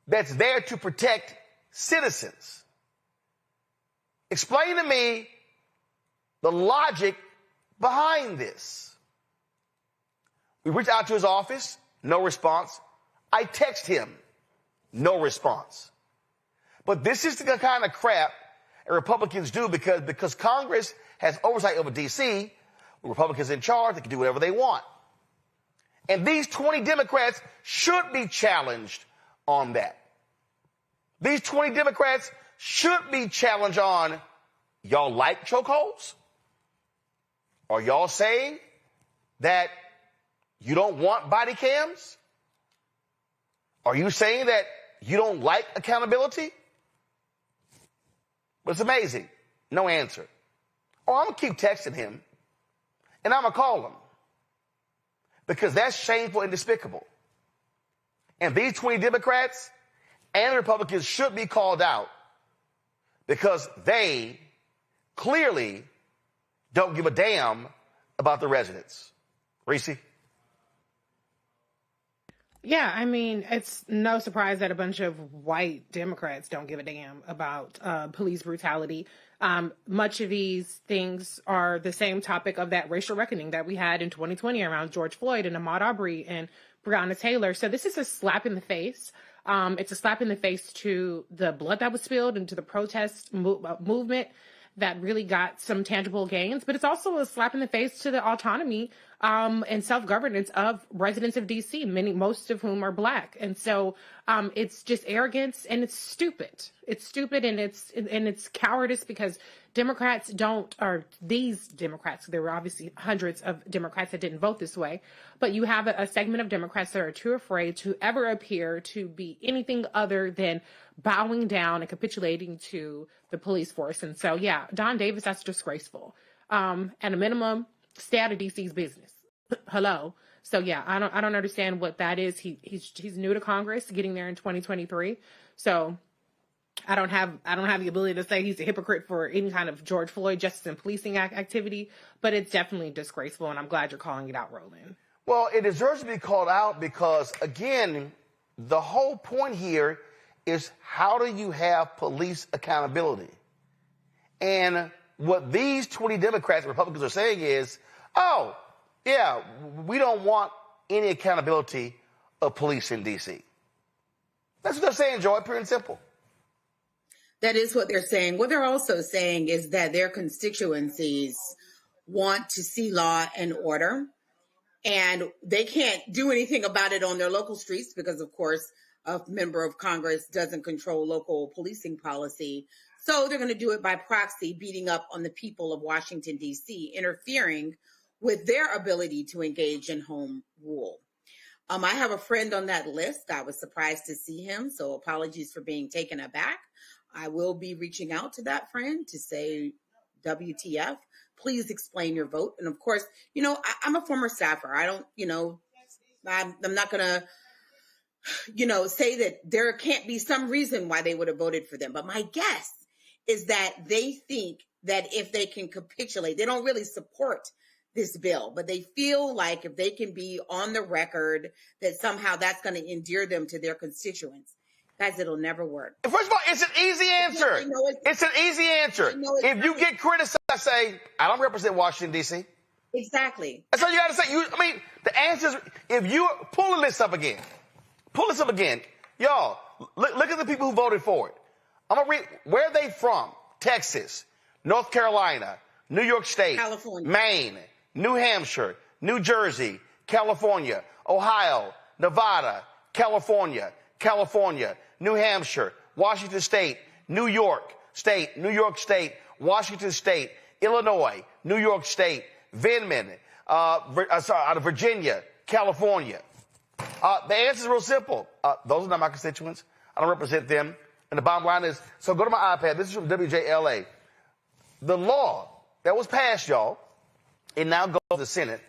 that's there to protect citizens? Explain to me the logic behind this. We reached out to his office, no response. I text him, no response. But this is the kind of crap Republicans do because Congress has oversight over D.C. With Republicans in charge, they can do whatever they want. And these 20 Democrats should be challenged on that. These 20 Democrats should be challenged on, y'all like chokeholds? Are y'all saying that you don't want body cams? Are you saying that you don't like accountability? But it's amazing. No answer. Oh, I'm going to keep texting him, and I'm going to call him. Because that's shameful and despicable. And these 20 Democrats and Republicans should be called out because they clearly don't give a damn about the residents. Reese? Yeah, I mean, it's no surprise that a bunch of white Democrats don't give a damn about police brutality. Much of these things are the same topic of that racial reckoning that we had in 2020 around George Floyd and Ahmaud Arbery and Breonna Taylor. So this is a slap in the face. It's a slap in the face to the blood that was spilled and to the protest movement that really got some tangible gains. But it's also a slap in the face to the autonomy and self-governance of residents of D.C., most of whom are Black. And so it's just arrogance, and it's stupid. It's stupid, and it's cowardice because Democrats these Democrats, there were obviously hundreds of Democrats that didn't vote this way, but you have a segment of Democrats that are too afraid to ever appear to be anything other than bowing down and capitulating to the police force. And so, yeah, Don Davis, that's disgraceful. At a minimum, stay out of DC's business. Hello. So yeah, I don't understand what that is. He's new to Congress, getting there in 2023. So I don't have the ability to say he's a hypocrite for any kind of George Floyd justice and policing activity, but it's definitely disgraceful, and I'm glad you're calling it out, Roland. Well, it deserves to be called out because, again, the whole point here is, how do you have police accountability? And what these 20 Democrats and Republicans are saying is, oh, yeah, we don't want any accountability of police in D.C. That's what they're saying, Joy, pure and simple. That is what they're saying. What they're also saying is that their constituencies want to see law and order, and they can't do anything about it on their local streets because, of course, a member of Congress doesn't control local policing policy. So they're going to do it by proxy, beating up on the people of Washington, D.C., interfering with their ability to engage in home rule. I have a friend on that list. I was surprised to see him, so apologies for being taken aback. I will be reaching out to that friend to say, WTF, please explain your vote. And of course, I'm a former staffer. I don't, I'm not going to, say that there can't be some reason why they would have voted for them. But my guess is that they think that if they can capitulate, they don't really support this bill, but they feel like if they can be on the record that somehow that's going to endear them to their constituents. Guys, it'll never work. First of all, it's an easy answer. It's an easy answer. If you get criticized, say, I don't represent Washington, D.C. Exactly. That's all you got to say. The answer is, if you pull this up again, y'all, look at the people who voted for it. I'm going to read, where are they from? Texas, North Carolina, New York State, California, Maine, New Hampshire, New Jersey, California, Ohio, Nevada, California, New Hampshire, Washington State, New York State, Washington State, Illinois, New York State, Vindman, out of Virginia, California. The answer is real simple. Those are not my constituents. I don't represent them. And the bottom line is, so go to my iPad. This is from WJLA. The law that was passed, y'all, it now goes to the Senate.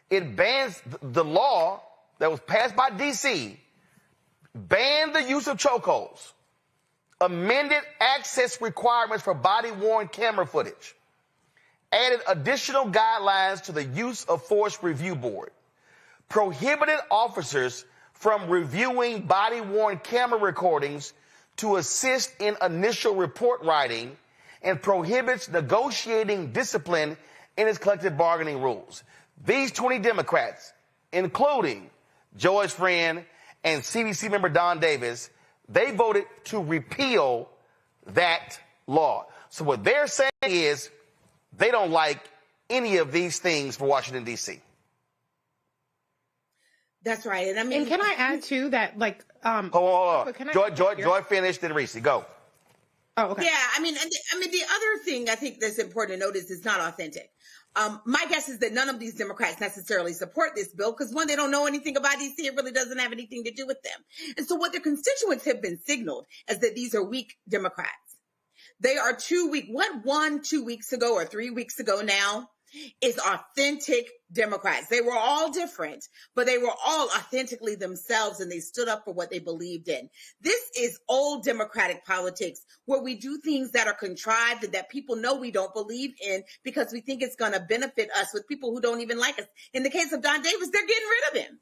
It bans the law that was passed by D.C., banned the use of chokeholds, amended access requirements for body-worn camera footage, added additional guidelines to the use of force review board, prohibited officers from reviewing body-worn camera recordings to assist in initial report writing, and prohibits negotiating discipline in its collective bargaining rules. These 20 Democrats, including Joyce Friend and CDC member Don Davis, they voted to repeal that law. So what they're saying is they don't like any of these things for Washington, D.C. That's right. And I mean, and can I add to that, like, hold on. Joy finished, then Reese. Go. Oh, okay. Yeah, I mean, the other thing I think that's important to notice is not authentic. My guess is that none of these Democrats necessarily support this bill because, one, they don't know anything about D.C. It really doesn't have anything to do with them. And so what their constituents have been signaled is that these are weak Democrats. They are too weak. What won 2 weeks ago or 3 weeks ago now is authentic Democrats. They were all different, but they were all authentically themselves, and they stood up for what they believed in. This is old Democratic politics where we do things that are contrived and that people know we don't believe in because we think it's going to benefit us with people who don't even like us. In the case of Don Davis, they're getting rid of him.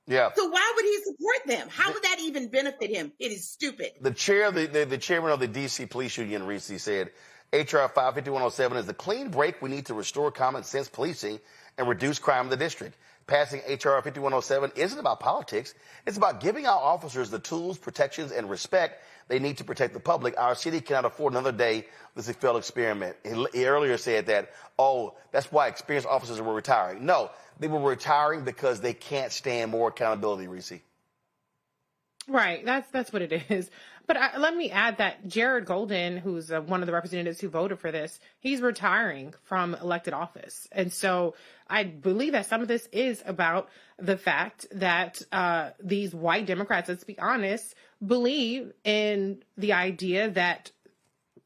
Yeah. So why would he support them? How would that even benefit him? It is stupid. The chairman of the D.C. Police Union, Reese, said, H.R. 55107 is the clean break we need to restore common sense policing and reduce crime in the district. Passing H.R. 5107 isn't about politics. It's about giving our officers the tools, protections, and respect they need to protect the public. Our city cannot afford another day of this failed experiment. He earlier said that, that's why experienced officers were retiring. No, they were retiring because they can't stand more accountability, Reese. Right. That's what it is. But let me add that Jared Golden, who's one of the representatives who voted for this, he's retiring from elected office. And so I believe that some of this is about the fact that these white Democrats, let's be honest, believe in the idea that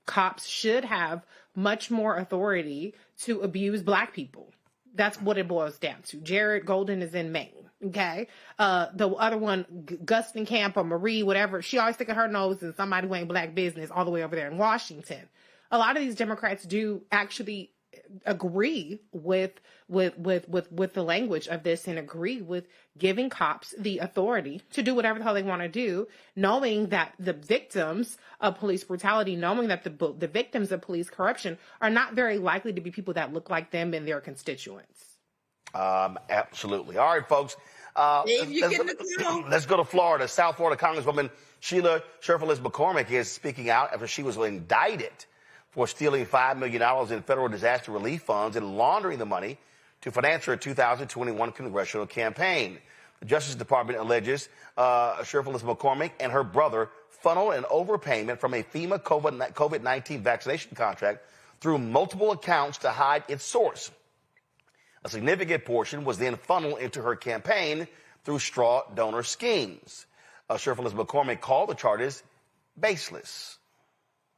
cops should have much more authority to abuse Black people. That's what it boils down to. Jared Golden is in Maine. Okay. The other one, Gustin Camp or Marie, whatever, she always sticking her nose in somebody who ain't Black business all the way over there in Washington. A lot of these Democrats do actually agree with the language of this and agree with giving cops the authority to do whatever the hell they want to do, knowing that the victims of police brutality, knowing that the victims of police corruption are not very likely to be people that look like them and their constituents. Absolutely. All right, folks. Let's go to Florida. South Florida Congresswoman Sheila Sherfilis McCormick is speaking out after she was indicted for stealing $5 million in federal disaster relief funds and laundering the money to finance her 2021 congressional campaign. The Justice Department alleges Sherfilis McCormick and her brother funneled an overpayment from a FEMA COVID-19 vaccination contract through multiple accounts to hide its source. A significant portion was then funneled into her campaign through straw donor schemes. Sherfilis McCormick called the charges baseless.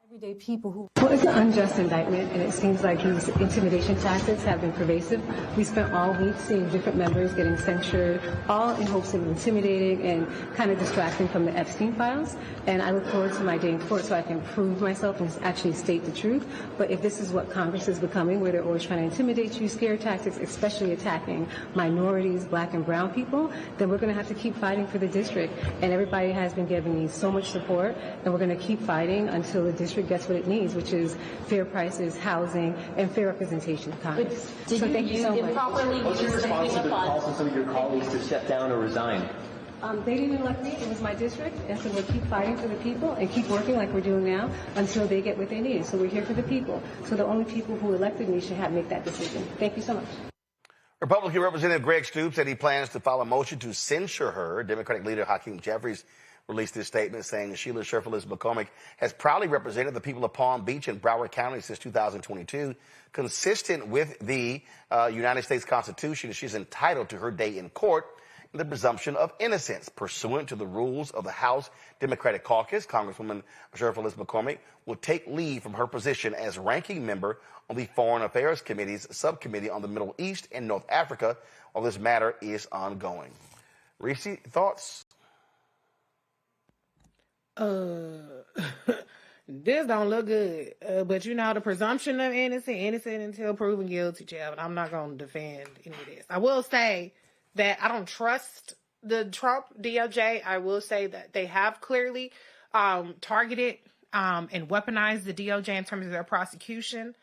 Everyday people who... Well, it's an unjust indictment, and it seems like these intimidation tactics have been pervasive. We spent all week seeing different members getting censured, all in hopes of intimidating and kind of distracting from the Epstein files. And I look forward to my day in court so I can prove myself and actually state the truth. But if this is what Congress is becoming, where they're always trying to intimidate you, scare tactics, especially attacking minorities, Black and brown people, then we're going to have to keep fighting for the district. And everybody has been giving me so much support, and we're going to keep fighting until the district gets what it needs, which is fair prices, housing, and fair representation in Congress. So thank you so much. What's your response to the calls of some of your colleagues to step down or resign? They didn't elect me. It was my district. And so we'll keep fighting for the people and keep working like we're doing now until they get what they need. So we're here for the people. So the only people who elected me should make that decision. Thank you so much. Republican Representative Greg Stoops said he plans to file a motion to censure her. Democratic leader Hakeem Jeffries released this statement saying Sheila Sherfullis McCormick has proudly represented the people of Palm Beach and Broward County since 2022. Consistent with the United States Constitution, she's entitled to her day in court and the presumption of innocence. Pursuant to the rules of the House Democratic Caucus, Congresswoman Sherfullis McCormick will take leave from her position as ranking member on the Foreign Affairs Committee's subcommittee on the Middle East and North Africa while this matter is ongoing. Reese, thoughts? This don't look good. But you know, the presumption of innocent until proven guilty, child. I'm not going to defend any of this. I will say that I don't trust the Trump DOJ. I will say that they have clearly targeted and weaponized the DOJ in terms of their prosecution.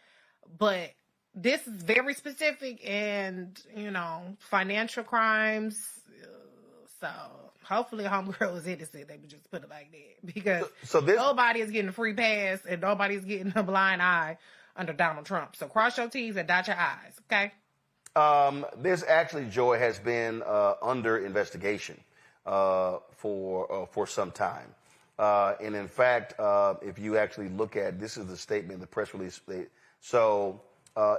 But this is very specific and, you know, financial crimes. So hopefully homegirl is innocent. They would just put it like that. Because nobody is getting a free pass and nobody's getting a blind eye under Donald Trump. So cross your T's and dot your I's, okay? This actually, Joy, has been under investigation for some time. And in fact, if you actually look at, this is the statement, the press release. It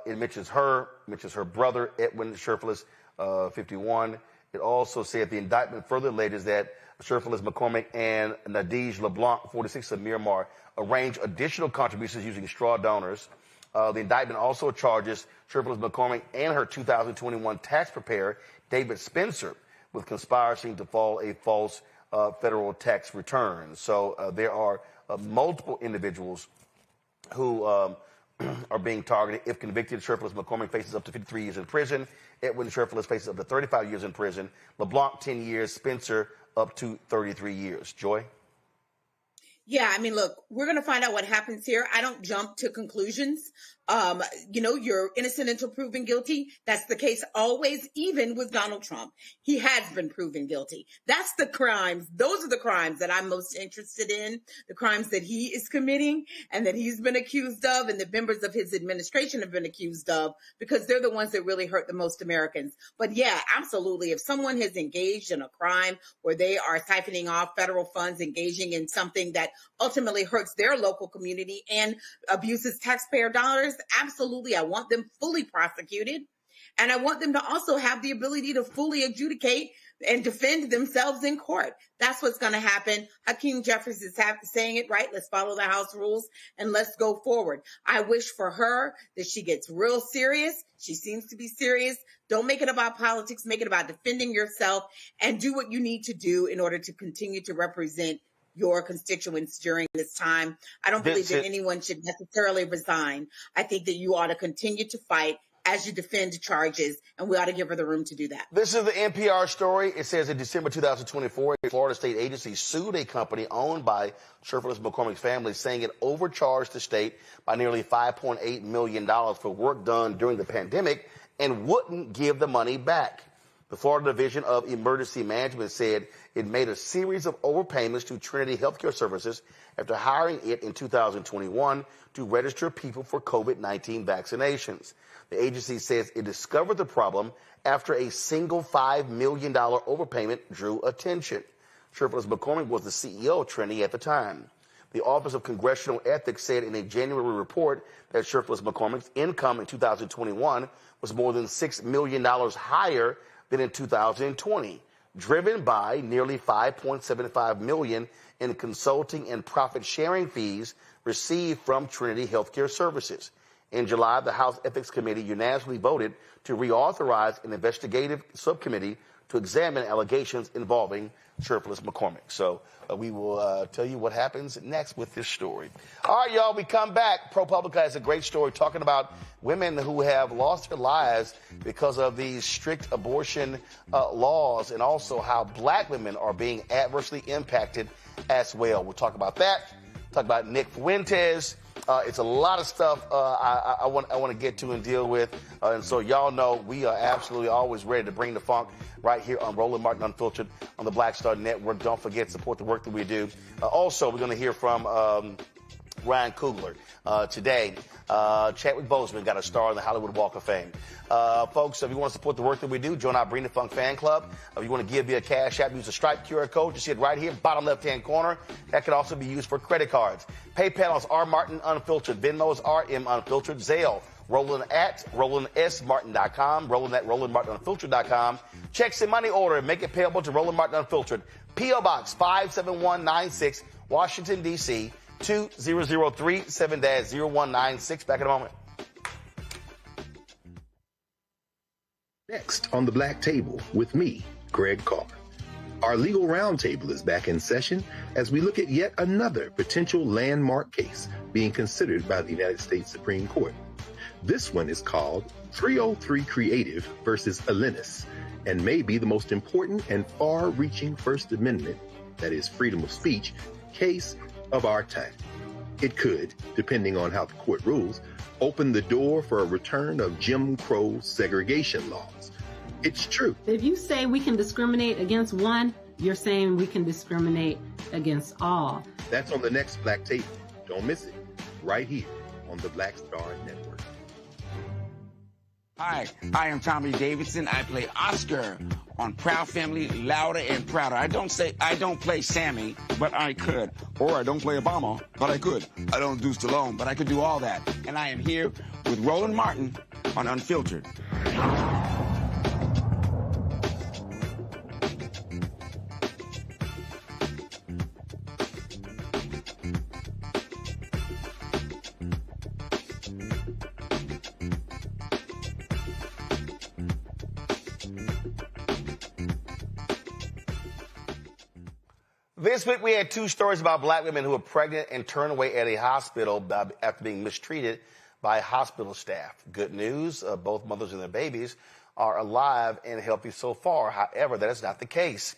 mentions her brother, Edwin Sherfullis, 51. It also said the indictment further alleges that Sherfullis McCormick and Nadege LeBlanc, 46 of Miramar, arranged additional contributions using straw donors. The indictment also charges Sherfullis McCormick and her 2021 tax preparer, David Spencer, with conspiring to file a false federal tax return. So there are multiple individuals who are being targeted. If convicted, Sherfullis McCormick faces up to 53 years in prison. Edwin Sherfullis faces up to 35 years in prison. LeBlanc, 10 years. Spencer, up to 33 years. Joy? Yeah, I mean, look, we're going to find out what happens here. I don't jump to conclusions. You're innocent until proven guilty. That's the case always, even with Donald Trump. He has been proven guilty. That's the crimes. Those are the crimes that I'm most interested in, the crimes that he is committing and that he's been accused of and the members of his administration have been accused of, because they're the ones that really hurt the most Americans. But yeah, absolutely. If someone has engaged in a crime where they are siphoning off federal funds, engaging in something that ultimately hurts their local community and abuses taxpayer dollars, absolutely. I want them fully prosecuted. And I want them to also have the ability to fully adjudicate and defend themselves in court. That's what's going to happen. Hakeem Jeffries is saying it right. Let's follow the House rules and let's go forward. I wish for her that she gets real serious. She seems to be serious. Don't make it about politics. Make it about defending yourself and do what you need to do in order to continue to represent your constituents during this time. I don't believe that anyone should necessarily resign. I think that you ought to continue to fight as you defend charges, and we ought to give her the room to do that. This is the NPR story. It says in December 2024, a Florida state agency sued a company owned by Sherfullis McCormick's family, saying it overcharged the state by nearly $5.8 million for work done during the pandemic and wouldn't give the money back. The Florida Division of Emergency Management said it made a series of overpayments to Trinity Healthcare Services after hiring it in 2021 to register people for COVID-19 vaccinations. The agency says it discovered the problem after a single $5 million overpayment drew attention. Sherfullis McCormick was the CEO of Trinity at the time. The Office of Congressional Ethics said in a January report that Sherfullis McCormick's income in 2021 was more than $6 million higher than in 2020, driven by nearly $5.75 million in consulting and profit-sharing fees received from Trinity Healthcare Services. In July, the House Ethics Committee unanimously voted to reauthorize an investigative subcommittee to examine allegations involving Sherfullis McCormick. So we will tell you what happens next with this story. All right, y'all, we come back. ProPublica has a great story talking about women who have lost their lives because of these strict abortion laws, and also how black women are being adversely impacted as well. We'll talk about that. Talk about Nick Fuentes. It's a lot of stuff I want to get to and deal with. And so y'all know we are absolutely always ready to bring the funk right here on Roland Martin Unfiltered on the Black Star Network. Don't forget, support the work that we do. Also, we're going to hear from Ryan Coogler today. Chadwick Boseman got a star on the Hollywood Walk of Fame. Folks, if you want to support the work that we do, join our Bring the Funk fan club. If you want to give via Cash App, use the Stripe QR code. You see it right here, bottom left-hand corner. That can also be used for credit cards. PayPal is R Martin Unfiltered. Venmo is RM Unfiltered. Zelle, Roland at RolandSMartin.com. Roland at RolandMartinUnfiltered.com. Checks in money order and make it payable to Roland Martin Unfiltered. P.O. Box 57196, Washington, D.C. 20037-0196. Back in a moment. Next on the Black Table with me, Greg Carr. Our legal roundtable is back in session as we look at yet another potential landmark case being considered by the United States Supreme Court. This one is called 303 Creative versus Alennis, and may be the most important and far-reaching First Amendment, that is freedom of speech, case of our time. It could, depending on how the court rules, open the door for a return of Jim Crow segregation laws. It's true. If you say we can discriminate against one, you're saying we can discriminate against all. That's on the next Black Table. Don't miss it. Right here on the Black Star Network. Hi, I am Tommy Davidson. I play Oscar on Proud Family, Louder and Prouder. I don't play Sammy, but I could. Or I don't play Obama, but I could. I don't do Stallone, but I could do all that. And I am here with Roland Martin on Unfiltered. This week, we had two stories about black women who were pregnant and turned away at a hospital after being mistreated by hospital staff. Good news, both mothers and their babies are alive and healthy so far. However, that is not the case.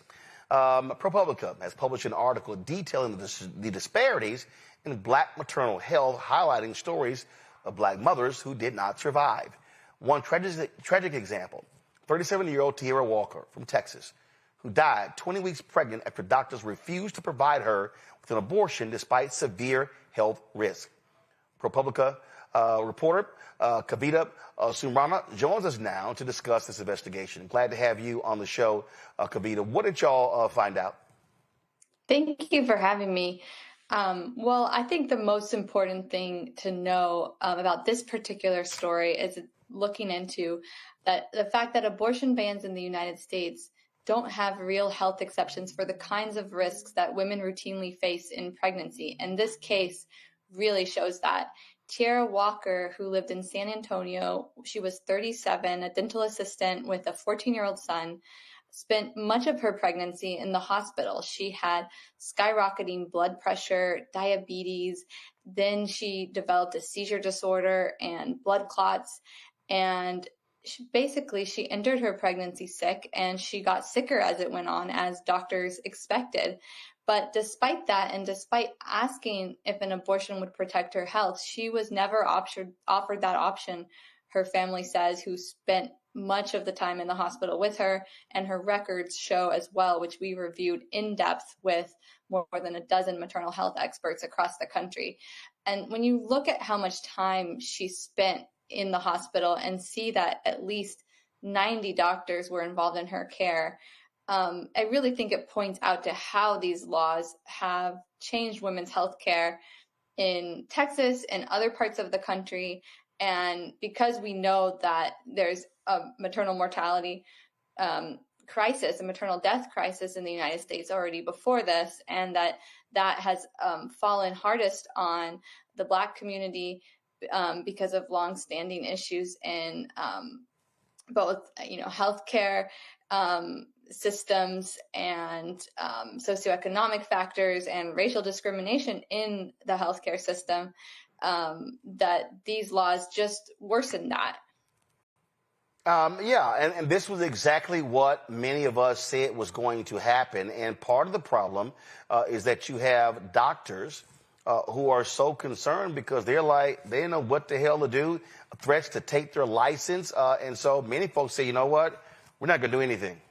ProPublica has published an article detailing the disparities in black maternal health, highlighting stories of black mothers who did not survive. One tragic example, 37-year-old Tierra Walker from Texas, who died 20 weeks pregnant after doctors refused to provide her with an abortion despite severe health risk. ProPublica reporter Kavita Sumrana joins us now to discuss this investigation. Glad to have you on the show, Kavita. What did y'all find out? Thank you for having me. Well, I think the most important thing to know about this particular story is looking into that the fact that abortion bans in the United States don't have real health exceptions for the kinds of risks that women routinely face in pregnancy. And this case really shows that. Tierra Walker, who lived in San Antonio, she was 37, a dental assistant with a 14-year-old son, spent much of her pregnancy in the hospital. She had skyrocketing blood pressure, diabetes, then she developed a seizure disorder and blood clots, and she entered her pregnancy sick, and she got sicker as it went on, as doctors expected. But despite that, and despite asking if an abortion would protect her health, she was never offered that option, her family says, who spent much of the time in the hospital with her, and her records show as well, which we reviewed in depth with more than a dozen maternal health experts across the country. And when you look at how much time she spent in the hospital and see that at least 90 doctors were involved in her care, I really think it points out to how these laws have changed women's health care in Texas and other parts of the country. And because we know that there's a maternal mortality crisis, a maternal death crisis in the United States already before this, and that has fallen hardest on the Black community because of longstanding issues in both, healthcare systems and socioeconomic factors and racial discrimination in the healthcare system, that these laws just worsen that. And this was exactly what many of us said was going to happen. And part of the problem is that you have doctors who are so concerned because they're like, they don't know what the hell to do, threats to take their license. And so many folks say, you know what, we're not going to do anything.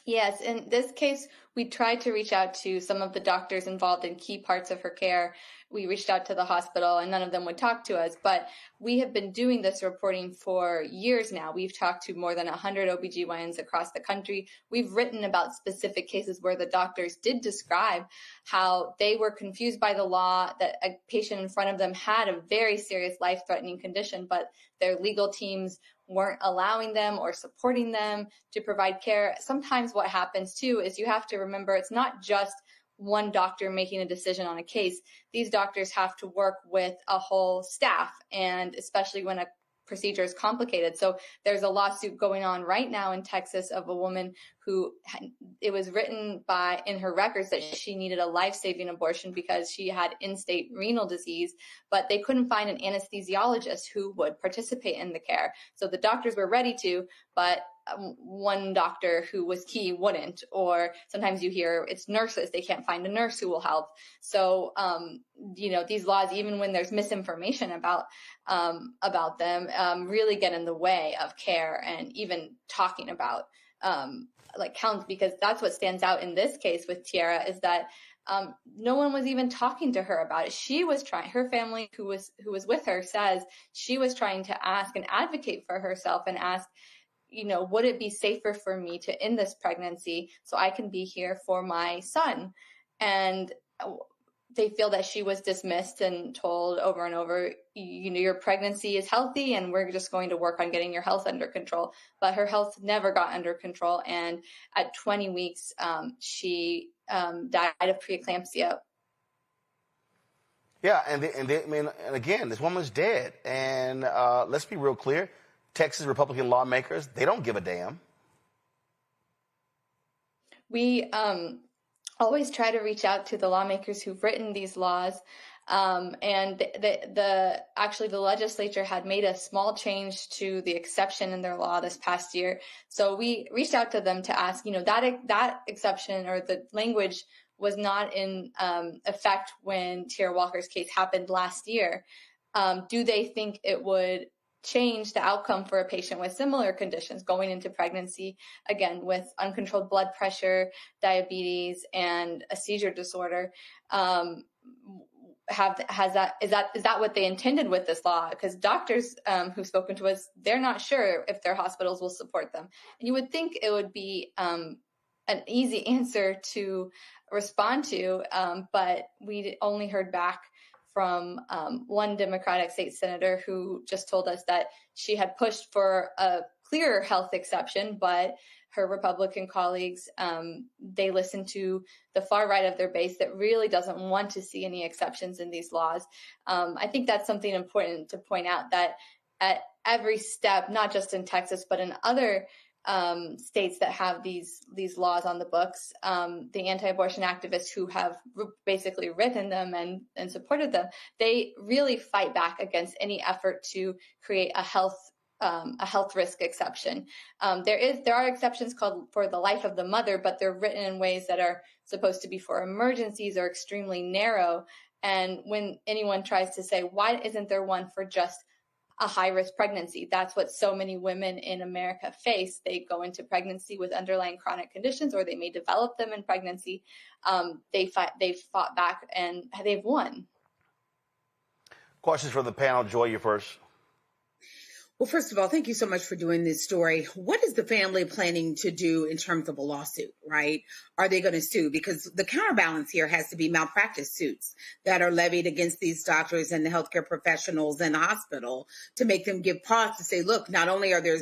Yes, in this case, we tried to reach out to some of the doctors involved in key parts of her care. We reached out to the hospital and none of them would talk to us, but we have been doing this reporting for years now. We've talked to more than 100 OBGYNs across the country. We've written about specific cases where the doctors did describe how they were confused by the law, that a patient in front of them had a very serious life-threatening condition, but their legal teams weren't allowing them or supporting them to provide care. Sometimes what happens too is you have to remember it's not just one doctor making a decision on a case. These doctors have to work with a whole staff, and especially when a procedure is complicated. So there's a lawsuit going on right now in Texas of a woman who it was written in her records that she needed a life-saving abortion because she had end-stage renal disease, but they couldn't find an anesthesiologist who would participate in the care. So the doctors were ready to, but one doctor who was key wouldn't, or sometimes you hear it's nurses, they can't find a nurse who will help. So, these laws, even when there's misinformation about them, really get in the way of care and even talking about counts, because that's what stands out in this case with Tiara is that no one was even talking to her about it. She was trying, her family who was with her says she was trying to ask and advocate for herself and ask, would it be safer for me to end this pregnancy so I can be here for my son? And they feel that she was dismissed and told over and over, your pregnancy is healthy and we're just going to work on getting your health under control. But her health never got under control. And at 20 weeks, she died of preeclampsia. Yeah, and again, this woman's dead. And let's be real clear. Texas Republican lawmakers, they don't give a damn. We always try to reach out to the lawmakers who've written these laws. And actually the legislature had made a small change to the exception in their law this past year. So we reached out to them to ask, that exception or the language was not in effect when Tiara Walker's case happened last year. Do they think it would change the outcome for a patient with similar conditions going into pregnancy, again, with uncontrolled blood pressure, diabetes, and a seizure disorder? Is that what they intended with this law? Because doctors who've spoken to us, they're not sure if their hospitals will support them. And you would think it would be an easy answer to respond to, but we only heard back from one Democratic state senator who just told us that she had pushed for a clear health exception, but her Republican colleagues, they listen to the far right of their base that really doesn't want to see any exceptions in these laws. I think that's something important to point out, that at every step, not just in Texas, but in other states that have these laws on the books, the anti-abortion activists who have basically written them and supported them, they really fight back against any effort to create a health risk exception. There are exceptions called for the life of the mother, but they're written in ways that are supposed to be for emergencies or extremely narrow. And when anyone tries to say, why isn't there one for just a high-risk pregnancy? That's what so many women in America face. They go into pregnancy with underlying chronic conditions, or they may develop them in pregnancy. They've fought back and they've won. Questions for the panel. Joy, you first. Well, first of all, thank you so much for doing this story. What is the family planning to do in terms of a lawsuit, right? Are they going to sue? Because the counterbalance here has to be malpractice suits that are levied against these doctors and the healthcare professionals in the hospital to make them give pause to say, look, not only are there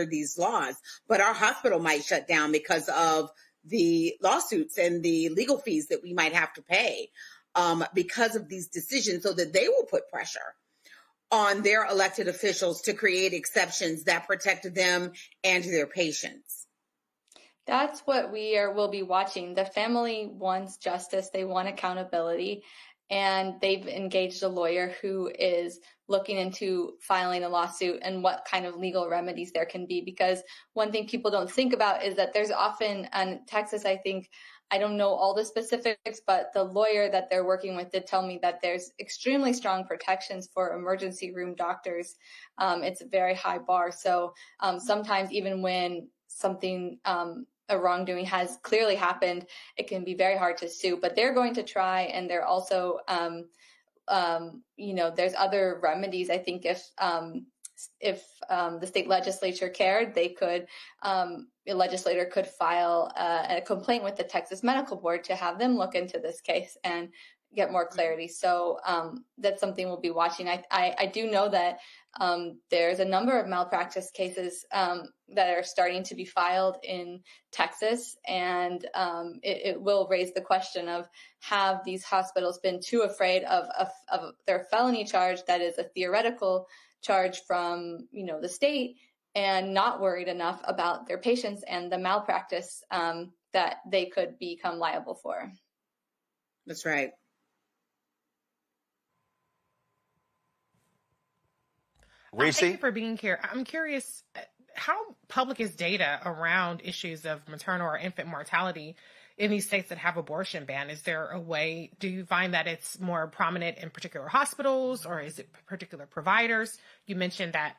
these laws, but our hospital might shut down because of the lawsuits and the legal fees that we might have to pay because of these decisions, so that they will put pressure on their elected officials to create exceptions that protect them and their patients. That's what we'll be watching. The family wants justice. They want accountability. And they've engaged a lawyer who is looking into filing a lawsuit and what kind of legal remedies there can be. Because one thing people don't think about is that there's often, in Texas, I don't know all the specifics, but the lawyer that they're working with did tell me that there's extremely strong protections for emergency room doctors. It's a very high bar. So sometimes even when something a wrongdoing has clearly happened, it can be very hard to sue, but they're going to try. And they're also, there's other remedies. I think if the state legislature cared, they could, a legislator could file a complaint with the Texas Medical Board to have them look into this case and get more clarity. So that's something we'll be watching. I do know that there's a number of malpractice cases that are starting to be filed in Texas, and it will raise the question of, have these hospitals been too afraid of their felony charge that is a theoretical charge from the state, and not worried enough about their patients and the malpractice that they could become liable for. That's right. Thank you for being here. I'm curious, how public is data around issues of maternal or infant mortality in these states that have abortion ban? Is there a way, do you find that it's more prominent in particular hospitals, or is it particular providers? You mentioned that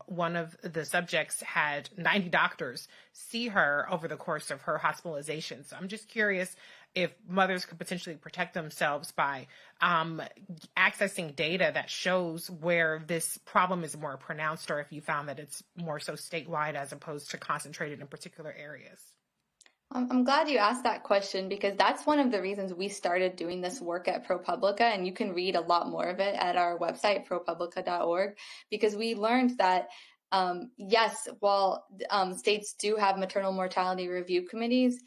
one of the subjects had 90 doctors see her over the course of her hospitalization. So I'm just curious if mothers could potentially protect themselves by accessing data that shows where this problem is more pronounced, or if you found that it's more so statewide as opposed to concentrated in particular areas. I'm glad you asked that question, because that's one of the reasons we started doing this work at ProPublica, and you can read a lot more of it at our website, ProPublica.org, because we learned that, yes, while states do have maternal mortality review committees,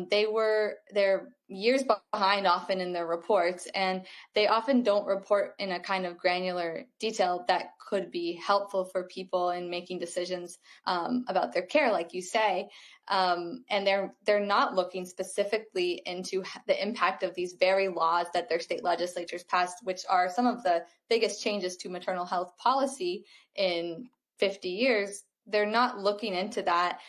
they're years behind often in their reports, and they often don't report in a kind of granular detail that could be helpful for people in making decisions about their care, like you say. And they're not looking specifically into the impact of these very laws that their state legislatures passed, which are some of the biggest changes to maternal health policy in 50 years. They're not looking into that.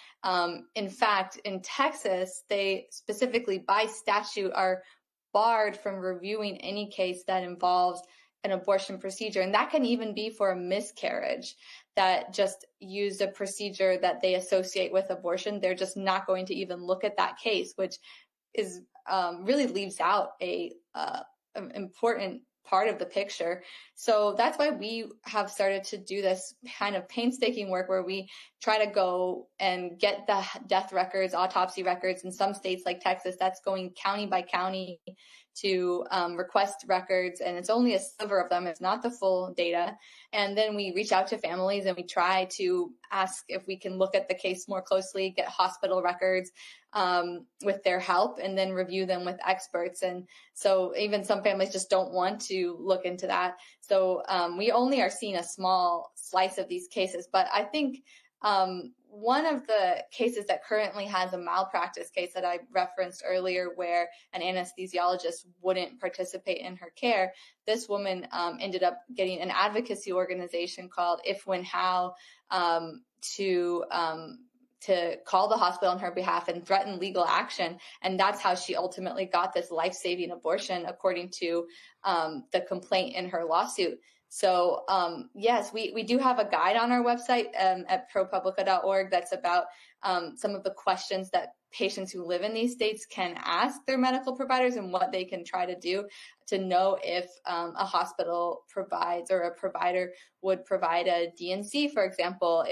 In fact, in Texas, they specifically by statute are barred from reviewing any case that involves an abortion procedure. And that can even be for a miscarriage that just used a procedure that they associate with abortion. They're just not going to even look at that case, which is really leaves out an important part of the picture. So that's why we have started to do this kind of painstaking work where we try to go and get the death records, autopsy records. In some states like Texas, that's going county by county to request records, and it's only a sliver of them. It's not the full data. And then we reach out to families and we try to ask if we can look at the case more closely, get hospital records with their help, and then review them with experts. And so even some families just don't want to look into that. So we only are seeing a small slice of these cases. But I think one of the cases that currently has a malpractice case that I referenced earlier, where an anesthesiologist wouldn't participate in her care, this woman ended up getting an advocacy organization called If, When, How to call the hospital on her behalf and threaten legal action. And that's how she ultimately got this life-saving abortion, according to the complaint in her lawsuit. So, yes, we do have a guide on our website at ProPublica.org that's about some of the questions that patients who live in these states can ask their medical providers and what they can try to do to know if a hospital provides, or a provider would provide a DNC, for example,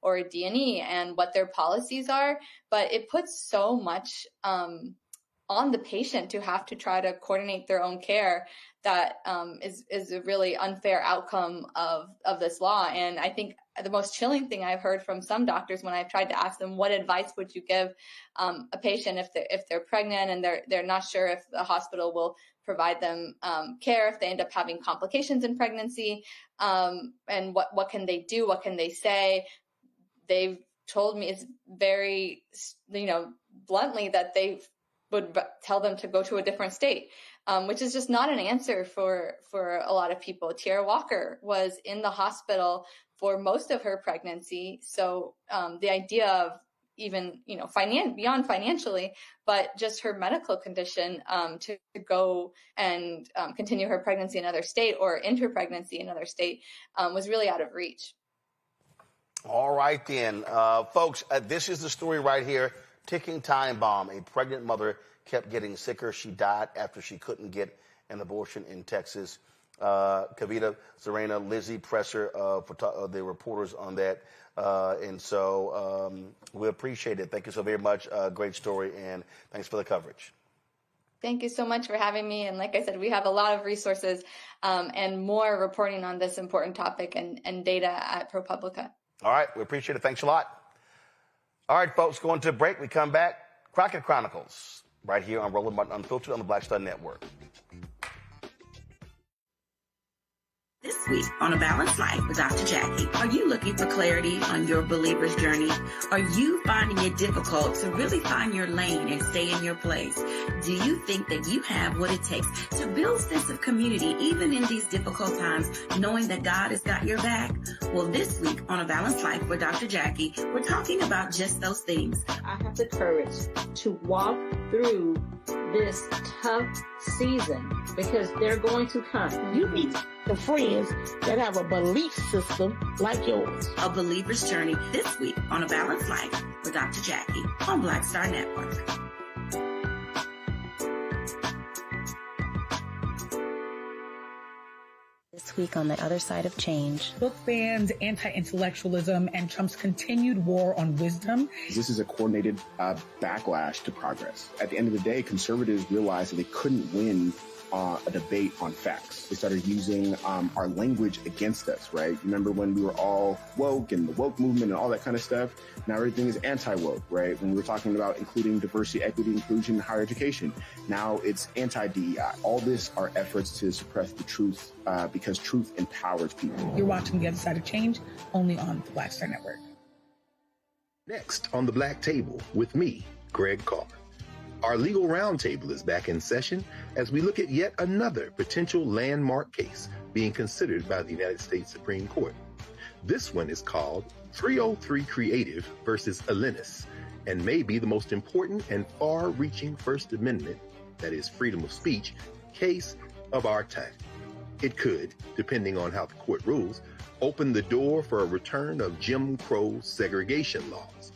or a D&E, and what their policies are. But it puts so much on the patient to have to try to coordinate their own care that is a really unfair outcome of this law. And I think the most chilling thing I've heard from some doctors when I've tried to ask them, what advice would you give a patient if they're pregnant and they're not sure if the hospital will provide them care if they end up having complications in pregnancy, and what can they do? What can they say? They've told me it's very, bluntly, that they would tell them to go to a different state, which is just not an answer for a lot of people. Tiara Walker was in the hospital for most of her pregnancy. So the idea of even, beyond financially, but just her medical condition to go and continue her pregnancy in another state or enter pregnancy in another state was really out of reach. All right, then. Folks, this is the story right here. ticking time bomb. A pregnant mother kept getting sicker. She died after she couldn't get an abortion in Texas. Kavita, Serena, Lizzie Presser, the reporters on that. And so we appreciate it. Thank you so very much. Great story, and thanks for the coverage. Thank you so much for having me. And like I said, we have a lot of resources and more reporting on this important topic and data at ProPublica. All right. We appreciate it. Thanks a lot. All right, folks, going to a break. We come back. Crockett Chronicles right here on Roland Martin Unfiltered on the Black Star Network. This week on A Balanced Life with Dr. Jackie, are you looking for clarity on your believer's journey? Are you finding it difficult to really find your lane and stay in your place? Do you think that you have what it takes to build a sense of community even in these difficult times, knowing that God has got your back? Well, this week on A Balanced Life with Dr. Jackie, we're talking about just those things. I have the courage to walk through this tough season because they're going to come. You need the friends that have a belief system like yours. A believer's journey this week on A Balanced Life with Dr. Jackie on Black Star Network. This week on The Other Side of Change. Book bans, anti-intellectualism, and Trump's continued war on wisdom. This is a coordinated backlash to progress. At the end of the day, conservatives realized that they couldn't win a debate on facts. They started using our language against us, right? Remember when we were all woke and the woke movement and all that kind of stuff? Now everything is anti-woke, right? When we were talking about including diversity, equity, inclusion, and higher education, now it's anti-DEI. All this are efforts to suppress the truth because truth empowers people. You're watching The Other Side of Change only on the Black Star Network. Next on the Black Table with me, Greg Carr. Our legal roundtable is back in session as we look at yet another potential landmark case being considered by the United States Supreme Court. This one is called 303 Creative versus Alennis, and may be the most important and far-reaching First Amendment, that is freedom of speech, case of our time. It could, depending on how the court rules, open the door for a return of Jim Crow segregation laws.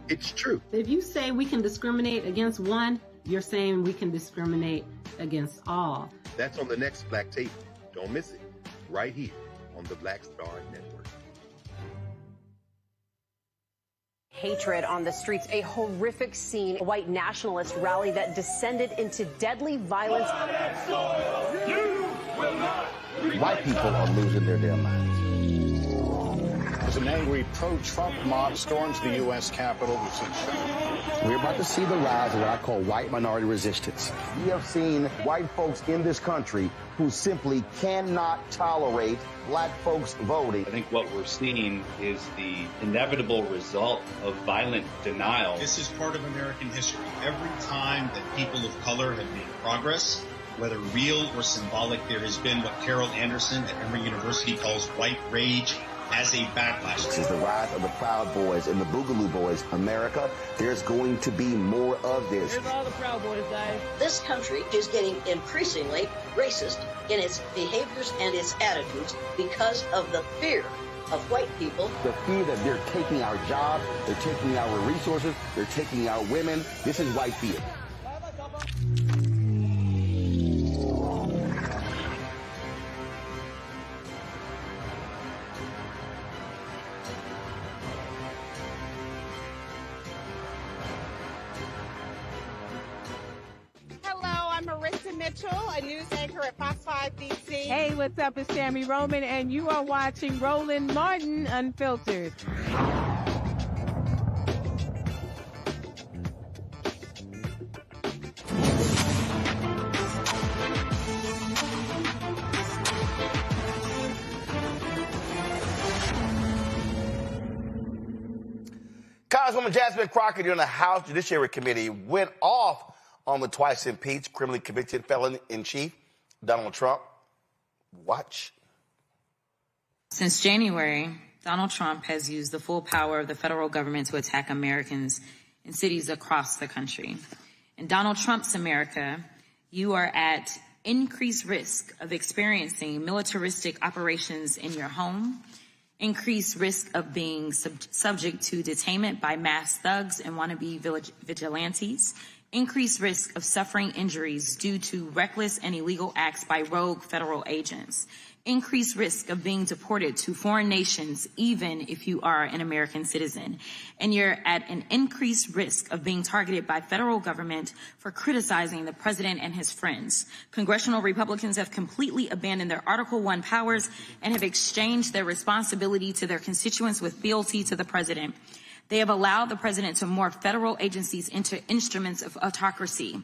It's true. If you say we can discriminate against one, you're saying we can discriminate against all. That's on the next Black Table. Don't miss it. Right here on the Black Star Network. Hatred on the streets, a horrific scene, a white nationalist rally that descended into deadly violence. White people are losing their damn minds. As an angry pro-Trump mob storms the U.S. Capitol, we're about to see the rise of what I call white minority resistance. We have seen white folks in this country who simply cannot tolerate black folks voting. I think what we're seeing is the inevitable result of violent denial. This is part of American history. Every time that people of color have made progress, whether real or symbolic, there has been what Carol Anderson at Emory University calls white rage as a backlash. This is the rise of the Proud Boys and the Boogaloo Boys. America, there's going to be more of this. Here's all the Proud Boys, guys. This country is getting increasingly racist in its behaviors and its attitudes because of the fear of white people. The fear that they're taking our jobs, they're taking our resources, they're taking our women. This is white fear. A news anchor at Fox 5 DC. Hey, what's up? It's Tammy Roman, and you are watching Roland Martin Unfiltered. Congresswoman Jasmine Crockett on the House Judiciary Committee went off on the twice impeached, criminally convicted felon-in-chief, Donald Trump. Watch. Since January, Donald Trump has used the full power of the federal government to attack Americans in cities across the country. In Donald Trump's America, you are at increased risk of experiencing militaristic operations in your home, increased risk of being subject to detainment by mass thugs and wannabe vigilantes, increased risk of suffering injuries due to reckless and illegal acts by rogue federal agents, increased risk of being deported to foreign nations even if you are an American citizen, and you're at an increased risk of being targeted by federal government for criticizing the president and his friends. Congressional Republicans have completely abandoned their Article I powers and have exchanged their responsibility to their constituents with fealty to the president. They have allowed the president to morph federal agencies into instruments of autocracy.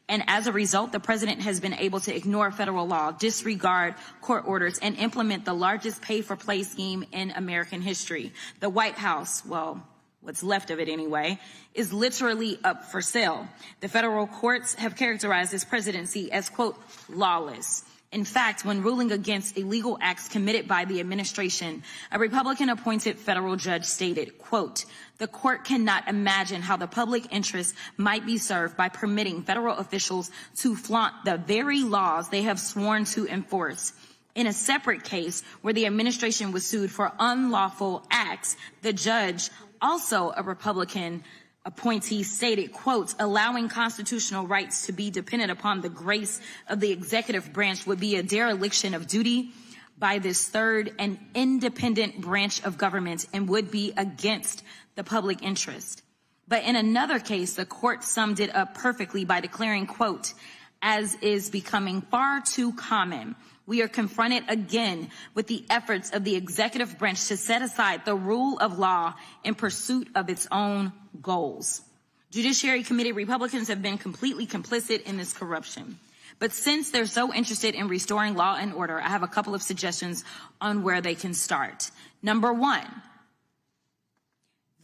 And as a result, the president has been able to ignore federal law, disregard court orders, and implement the largest pay-for-play scheme in American history. The White House, well, what's left of it anyway, is literally up for sale. The federal courts have characterized this presidency as, quote, lawless. In fact, when ruling against illegal acts committed by the administration, a Republican-appointed federal judge stated, quote, the court cannot imagine how the public interest might be served by permitting federal officials to flaunt the very laws they have sworn to enforce. In a separate case where the administration was sued for unlawful acts, the judge, also a Republican appointee, stated, quote, allowing constitutional rights to be dependent upon the grace of the executive branch would be a dereliction of duty by this third and independent branch of government and would be against the public interest. But in another case, the court summed it up perfectly by declaring, quote, as is becoming far too common, we are confronted again with the efforts of the executive branch to set aside the rule of law in pursuit of its own goals. Judiciary Committee Republicans have been completely complicit in this corruption. But since they're so interested in restoring law and order, I have a couple of suggestions on where they can start. Number one,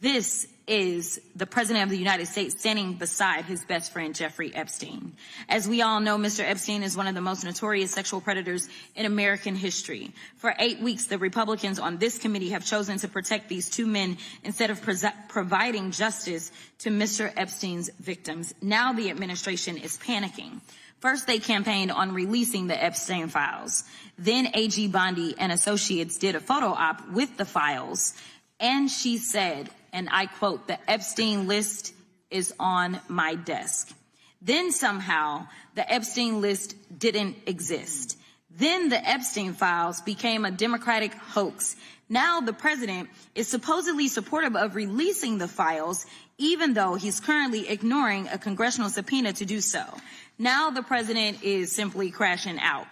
this is the President of the United States standing beside his best friend, Jeffrey Epstein. As we all know, Mr. Epstein is one of the most notorious sexual predators in American history. For 8 weeks, the Republicans on this committee have chosen to protect these two men instead of providing justice to Mr. Epstein's victims. Now the administration is panicking. First, they campaigned on releasing the Epstein files. Then AG Bondi and Associates did a photo op with the files. And she said, and I quote, the Epstein list is on my desk. Then somehow the Epstein list didn't exist. Then the Epstein files became a Democratic hoax. Now the president is supposedly supportive of releasing the files, even though he's currently ignoring a congressional subpoena to do so. Now the president is simply crashing out.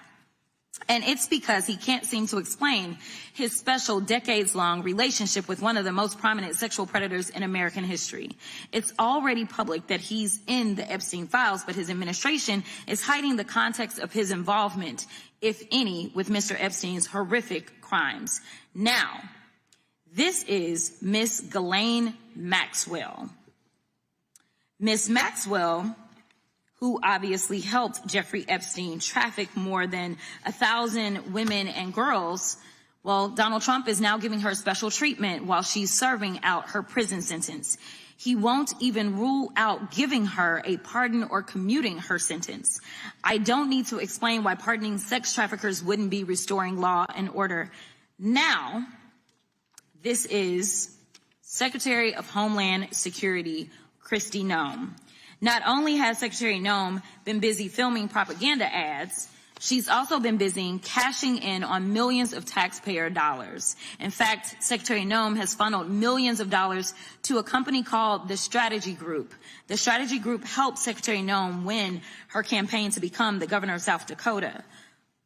And it's because he can't seem to explain his special decades-long relationship with one of the most prominent sexual predators in American history. It's already public that he's in the Epstein files, but his administration is hiding the context of his involvement, if any, with Mr. Epstein's horrific crimes. Now, this is Miss Ghislaine Maxwell. Miss Maxwell, who obviously helped Jeffrey Epstein traffic more than 1,000 women and girls, well, Donald Trump is now giving her special treatment while she's serving out her prison sentence. He won't even rule out giving her a pardon or commuting her sentence. I don't need to explain why pardoning sex traffickers wouldn't be restoring law and order. Now, this is Secretary of Homeland Security, Kristi Noem. Not only has Secretary Noem been busy filming propaganda ads, she's also been busy cashing in on millions of taxpayer dollars. In fact, Secretary Noem has funneled millions of dollars to a company called the Strategy Group. The Strategy Group helped Secretary Noem win her campaign to become the governor of South Dakota.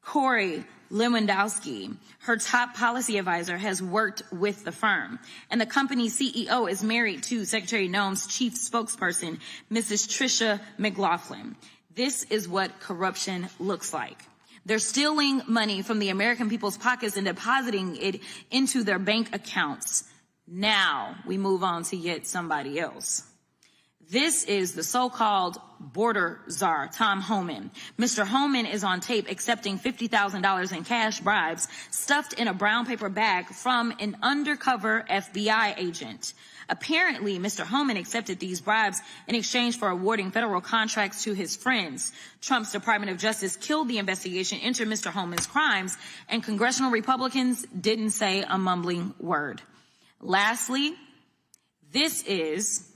Corey Lewandowski, her top policy advisor, has worked with the firm. And the company's CEO is married to Secretary Noem's chief spokesperson, Mrs. Tricia McLaughlin. This is what corruption looks like. They're stealing money from the American people's pockets and depositing it into their bank accounts. Now we move on to yet somebody else. This is the so-called border czar, Tom Homan. Mr. Homan is on tape accepting $50,000 in cash bribes stuffed in a brown paper bag from an undercover FBI agent. Apparently, Mr. Homan accepted these bribes in exchange for awarding federal contracts to his friends. Trump's Department of Justice killed the investigation into Mr. Homan's crimes, and congressional Republicans didn't say a mumbling word. Lastly, this is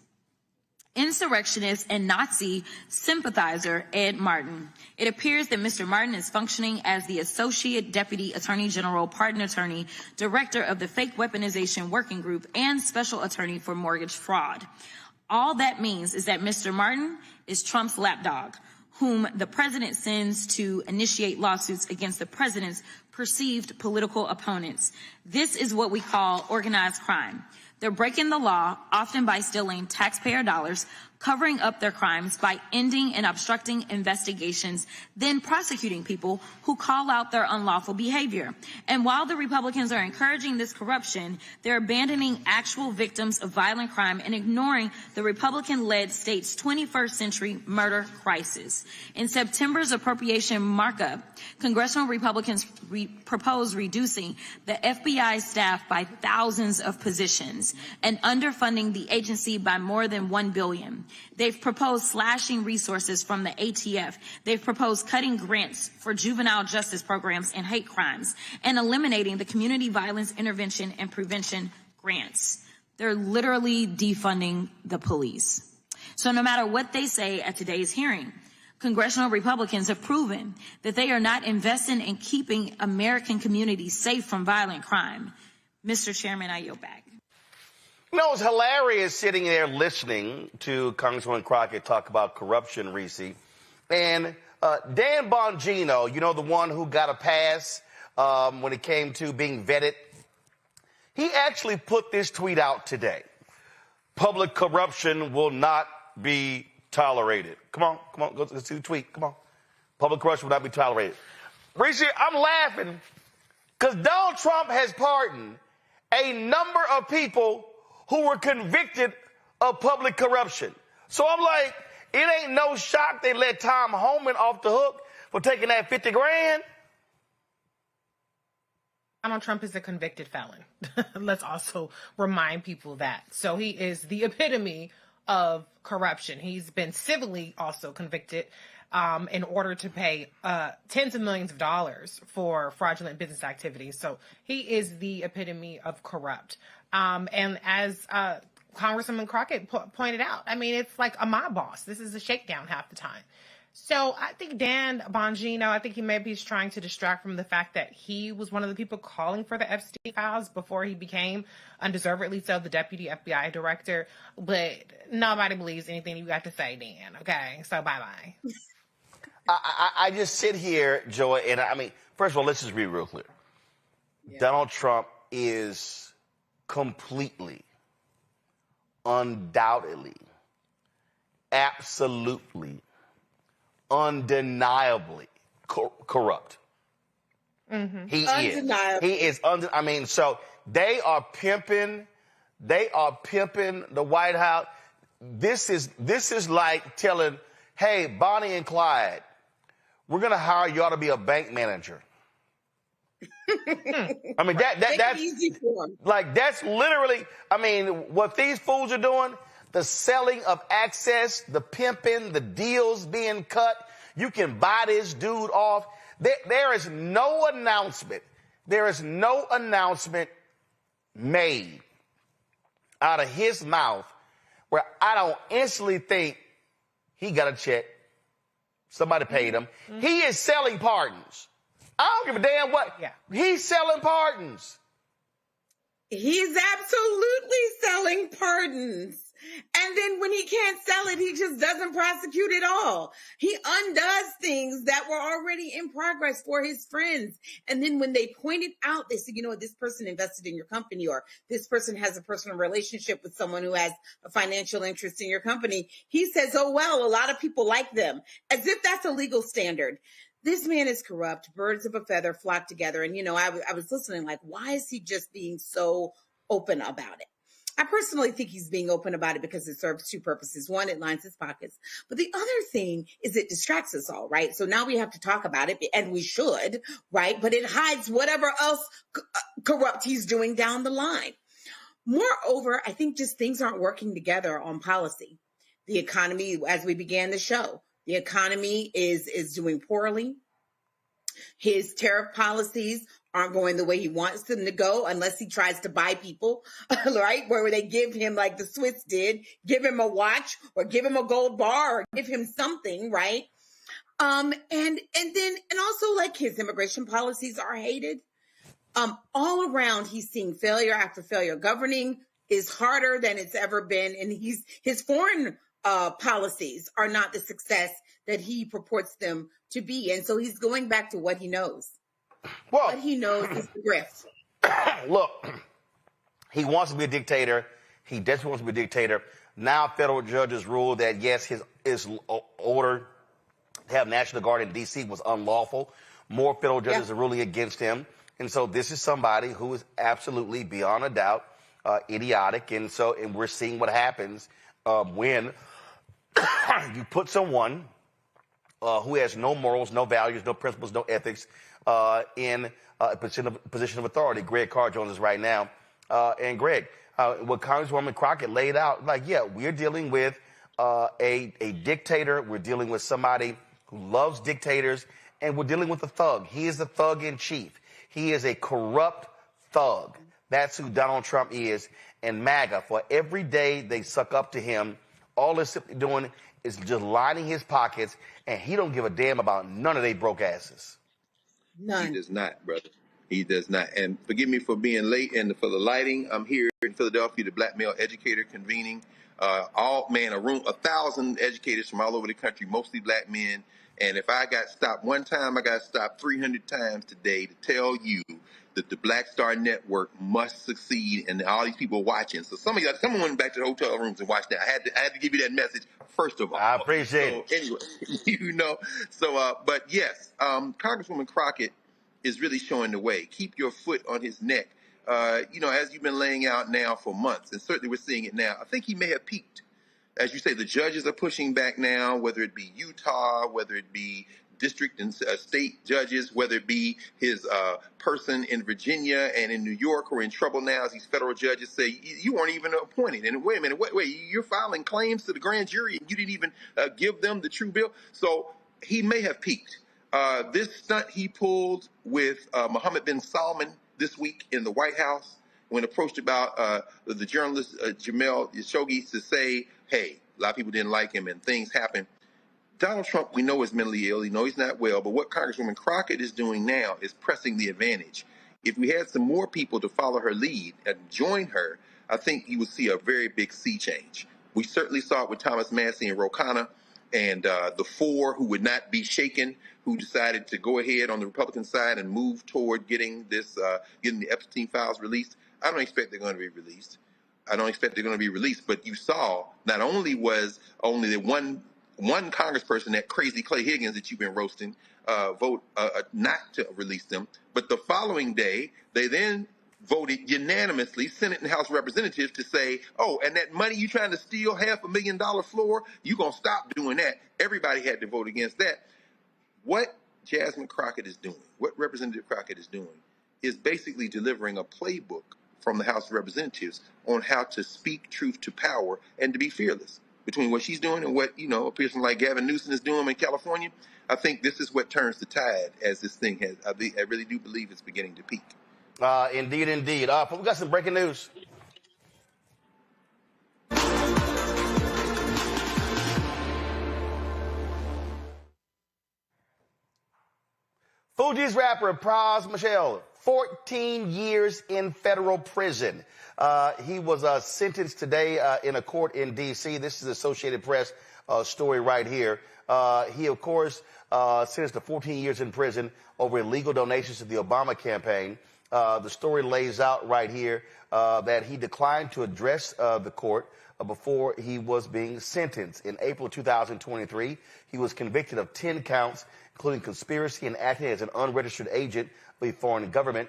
insurrectionist and Nazi sympathizer Ed Martin. It appears that Mr. Martin is functioning as the Associate Deputy Attorney General, Pardon Attorney, Director of the Fake Weaponization Working Group, and Special Attorney for Mortgage Fraud. All that means is that Mr. Martin is Trump's lapdog, whom the president sends to initiate lawsuits against the president's perceived political opponents. This is what we call organized crime. They're breaking the law, often by stealing taxpayer dollars, covering up their crimes by ending and obstructing investigations, then prosecuting people who call out their unlawful behavior. And while the Republicans are encouraging this corruption, they're abandoning actual victims of violent crime and ignoring the Republican-led state's 21st century murder crisis. In September's appropriation markup, congressional Republicans proposed reducing the FBI staff by thousands of positions and underfunding the agency by more than $1 billion. They've proposed slashing resources from the ATF. They've proposed cutting grants for juvenile justice programs and hate crimes and eliminating the community violence intervention and prevention grants. They're literally defunding the police. So no matter what they say at today's hearing, congressional Republicans have proven that they are not investing in keeping American communities safe from violent crime. Mr. Chairman, I yield back. You know, it's hilarious sitting there listening to Congresswoman Crockett talk about corruption, Reese. And Dan Bongino, you know, the one who got a pass when it came to being vetted, he actually put this tweet out today. Public corruption will not be tolerated. Come on, go see the tweet. Come on. Public corruption will not be tolerated. Reese, I'm laughing because Donald Trump has pardoned a number of people who were convicted of public corruption. So I'm like, it ain't no shock they let Tom Homan off the hook for taking that $50 grand. Donald Trump is a convicted felon. Let's also remind people that. So he is the epitome of corruption. He's been civilly also convicted in order to pay tens of millions of dollars for fraudulent business activities. So he is the epitome of corrupt. And as Congresswoman Crockett pointed out, I mean, it's like a mob boss. This is a shakedown half the time. So I think Dan Bongino, I think he maybe is trying to distract from the fact that he was one of the people calling for the Epstein files before he became, undeservedly so, the deputy FBI director. But nobody believes anything you got to say, Dan. Okay, so bye-bye. I just sit here, Joy, and I mean, first of all, let's just be real clear. Yeah. Donald Trump is completely, undoubtedly, absolutely, undeniably corrupt. Mm-hmm. He is. I mean, so they are pimping the White House. This is like telling, hey, Bonnie and Clyde, we're going to hire y'all to be a bank manager. I mean, that's easy for them. Like, that's literally, I mean, what these fools are doing, the selling of access, the pimping, the deals being cut. You can buy this dude off. There is no announcement. There is no announcement made out of his mouth where I don't instantly think he got a check. Somebody paid him. Mm-hmm. He is selling pardons. I don't give a damn what. Yeah. He's selling pardons. He's absolutely selling pardons. And then when he can't sell it, he just doesn't prosecute at all. He undoes things that were already in progress for his friends. And then when they point it out, they say, you know what, this person invested in your company, or this person has a personal relationship with someone who has a financial interest in your company. He says, oh, well, a lot of people like them, as if that's a legal standard. This man is corrupt. Birds of a feather flock together. And, you know, I was listening like, why is he just being so open about it? I personally think he's being open about it because it serves two purposes. One, it lines his pockets. But the other thing is it distracts us all, right? So now we have to talk about it, and we should, right? But it hides whatever else corrupt he's doing down the line. Moreover, I think just things aren't working together on policy. The economy, as we began the show, the economy is doing poorly. His tariff policies aren't going the way he wants them to go unless he tries to buy people, right? Where they give him, like the Swiss did, give him a watch or give him a gold bar or give him something, right? And also like his immigration policies are hated. All around, he's seeing failure after failure. Governing is harder than it's ever been. And his foreign policies are not the success that he purports them to be. And so he's going back to what he knows. Well, what he knows is the grift. Look, he wants to be a dictator. He desperately wants to be a dictator. Now federal judges rule that, yes, his order to have National Guard in D.C. was unlawful. More federal judges are ruling against him. And so this is somebody who is absolutely, beyond a doubt, idiotic. And we're seeing what happens when you put someone who has no morals, no values, no principles, no ethics in a position of authority. Greg Carr joins us right now. And Greg, what Congresswoman Crockett laid out, we're dealing with a dictator. We're dealing with somebody who loves dictators, and we're dealing with a thug. He is the thug in chief. He is a corrupt thug. That's who Donald Trump is. And MAGA, for every day they suck up to him, all they're simply doing is just lining his pockets, and he don't give a damn about none of they broke asses. None. He does not, brother. He does not. And forgive me for being late and for the lighting. I'm here in Philadelphia, the Black Male Educator convening. A room, 1,000 educators from all over the country, mostly black men. And if I got stopped one time, I got stopped 300 times today to tell you that the Black Star Network must succeed, and all these people watching. So someone went back to the hotel rooms and watched that. I had to give you that message first of all. I appreciate it. Anyway, but yes, Congresswoman Crockett is really showing the way. Keep your foot on his neck. As you've been laying out now for months, and certainly we're seeing it now. I think he may have peaked. As you say, the judges are pushing back now, whether it be Utah, whether it be district and state judges, whether it be his person in Virginia and in New York who are in trouble now as these federal judges say, you weren't even appointed. And wait a minute, wait, you're filing claims to the grand jury and you didn't even give them the true bill? So he may have peaked. This stunt he pulled with Mohammed bin Salman this week in the White House when approached about the journalist Jamal Khashoggi to say, hey, a lot of people didn't like him and things happened. Donald Trump, we know, is mentally ill. We know he's not well. But what Congresswoman Crockett is doing now is pressing the advantage. If we had some more people to follow her lead and join her, I think you would see a very big sea change. We certainly saw it with Thomas Massey and Ro Khanna and the four who would not be shaken, who decided to go ahead on the Republican side and move toward getting the Epstein files released. I don't expect they're going to be released. But you saw not only was only the one congressperson, that crazy Clay Higgins that you've been roasting, vote not to release them, but the following day they then voted unanimously, Senate and House Representatives, to say, oh, and that money you trying to steal, $500,000 floor, you going to stop doing that. Everybody had to vote against that. What Jasmine Crockett is doing, what Representative Crockett is doing, is basically delivering a playbook from the House of Representatives on how to speak truth to power and to be fearless. Between what she's doing and what, a person like Gavin Newsom is doing in California, I think this is what turns the tide as this thing has. I really do believe it's beginning to peak. Indeed. We got some breaking news. Fugees rapper Pras Michel, 14 years in federal prison. He was sentenced today in a court in D.C. This is Associated Press story right here. He, of course, sentenced to 14 years in prison over illegal donations to the Obama campaign. The story lays out right here that he declined to address the court before he was being sentenced. In April 2023, he was convicted of 10 counts, including conspiracy and acting as an unregistered agent of a foreign government.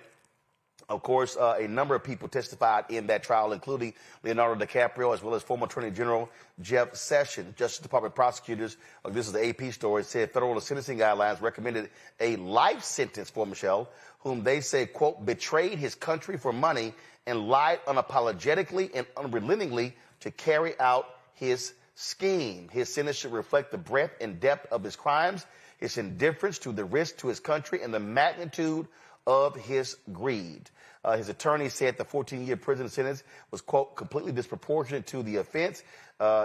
Of course, a number of people testified in that trial, including Leonardo DiCaprio, as well as former Attorney General Jeff Sessions. Justice Department prosecutors, this is the AP story, said federal sentencing guidelines recommended a life sentence for Michel, whom they say, quote, betrayed his country for money and lied unapologetically and unrelentingly to carry out his scheme. His sentence should reflect the breadth and depth of his crimes, his indifference to the risk to his country, and the magnitude of his greed. His attorney said the 14-year prison sentence was, quote, completely disproportionate to the offense.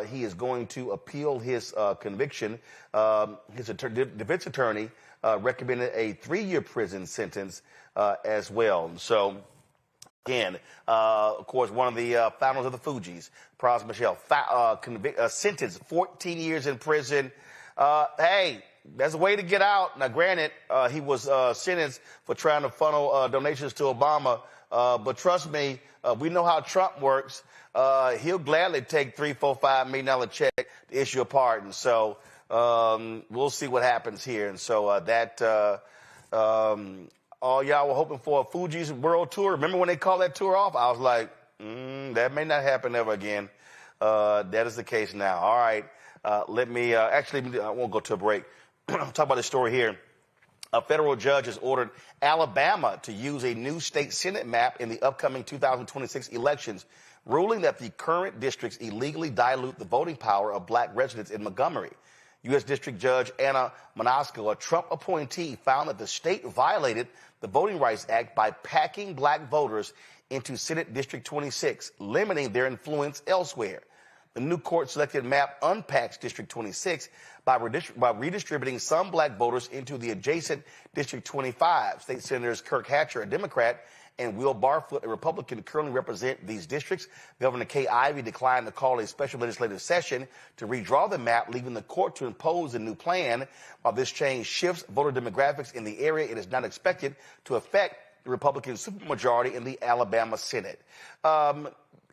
He is going to appeal his conviction. His defense attorney recommended a 3-year prison sentence as well. So, again, of course, one of the founders of the Fugees, Pras Michel, sentenced 14 years in prison. Hey, there's a way to get out. Now, granted, he was sentenced for trying to funnel donations to Obama. But trust me, we know how Trump works. He'll gladly take $3, $4, $5 million check to issue a pardon. So we'll see what happens here. And so all y'all were hoping for a Fugees world tour. Remember when they called that tour off? I was like, that may not happen ever again. That is the case now. All right. Let me I won't go to a break. Talk about this story here. A federal judge has ordered Alabama to use a new state Senate map in the upcoming 2026 elections, ruling that the current districts illegally dilute the voting power of black residents in Montgomery. U.S. District Judge Anna Monasco, a Trump appointee, found that the state violated the Voting Rights Act by packing black voters into Senate District 26, limiting their influence elsewhere. The new court-selected map unpacks District 26 by redistributing some black voters into the adjacent District 25. State Senators Kirk Hatcher, a Democrat, and Will Barfoot, a Republican, currently represent these districts. Governor Kay Ivey declined to call a special legislative session to redraw the map, leaving the court to impose a new plan. While this change shifts voter demographics in the area, it is not expected to affect the Republican supermajority in the Alabama Senate.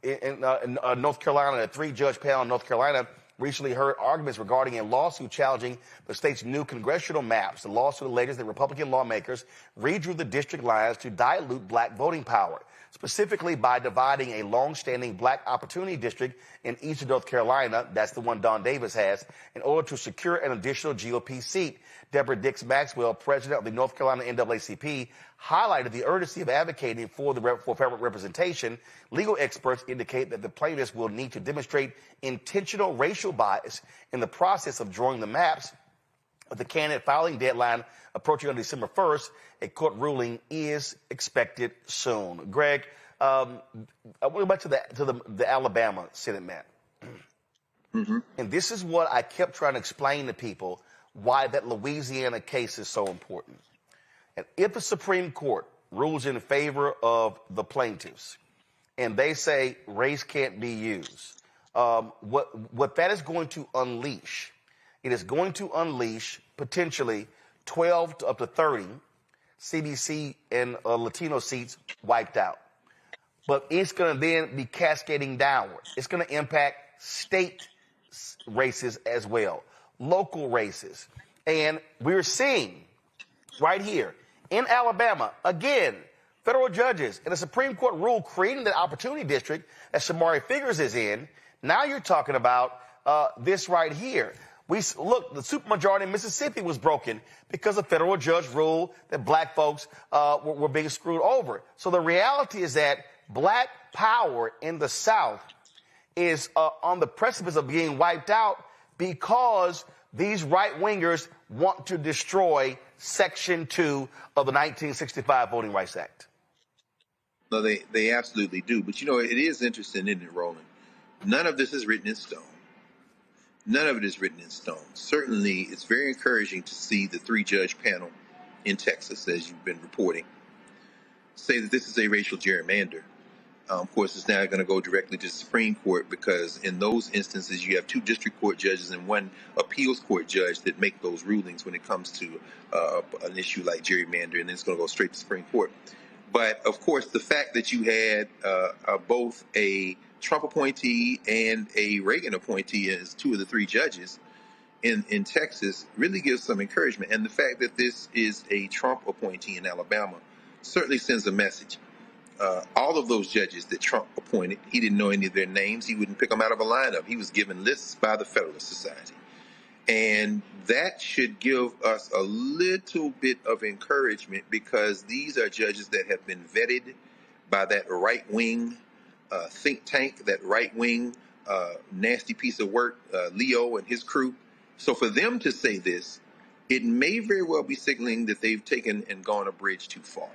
In North Carolina, a 3-judge panel in North Carolina recently heard arguments regarding a lawsuit challenging the state's new congressional maps. The lawsuit alleges that Republican lawmakers redrew the district lines to dilute black voting power, specifically by dividing a long-standing black opportunity district in eastern North Carolina, that's the one Don Davis has, in order to secure an additional GOP seat. Deborah Dix Maxwell, president of the North Carolina NAACP, highlighted the urgency of advocating for federal representation. Legal experts indicate that the plaintiffs will need to demonstrate intentional racial bias in the process of drawing the maps. With the candidate filing deadline approaching on December 1st, a court ruling is expected soon. Greg, I want to go back to the Alabama Senate map. And this is what I kept trying to explain to people, why that Louisiana case is so important. And if the Supreme Court rules in favor of the plaintiffs and they say race can't be used, what that is going to unleash, it is going to unleash potentially 12 to up to 30 CBC and Latino seats wiped out. But it's going to then be cascading downward. It's going to impact state races as well, local races. And we're seeing right here in Alabama, again, federal judges and a Supreme Court rule creating the opportunity district that Shamari Figures is in. Now you're talking about this right here. Look, the supermajority in Mississippi was broken because a federal judge ruled that black folks were being screwed over. So the reality is that black power in the South is on the precipice of being wiped out because these right-wingers want to destroy Section 2 of the 1965 Voting Rights Act. No, they absolutely do. But, you know, it is interesting, isn't it, Roland? None of this is written in stone. None of it is written in stone. Certainly, it's very encouraging to see the 3-judge panel in Texas, as you've been reporting, say that this is a racial gerrymander. Of course, it's now going to go directly to the Supreme Court because in those instances, you have 2 district court judges and 1 appeals court judge that make those rulings when it comes to an issue like gerrymandering, and it's going to go straight to the Supreme Court. But, of course, the fact that you had both a Trump appointee and a Reagan appointee as 2 of the 3 judges in Texas really gives some encouragement. And the fact that this is a Trump appointee in Alabama certainly sends a message. all of those judges that Trump appointed, he didn't know any of their names. He wouldn't pick them out of a lineup. He was given lists by the Federalist Society. And that should give us a little bit of encouragement, because these are judges that have been vetted by that right-wing think tank, that right-wing nasty piece of work, Leo and his crew. So for them to say this, it may very well be signaling that they've taken and gone a bridge too far.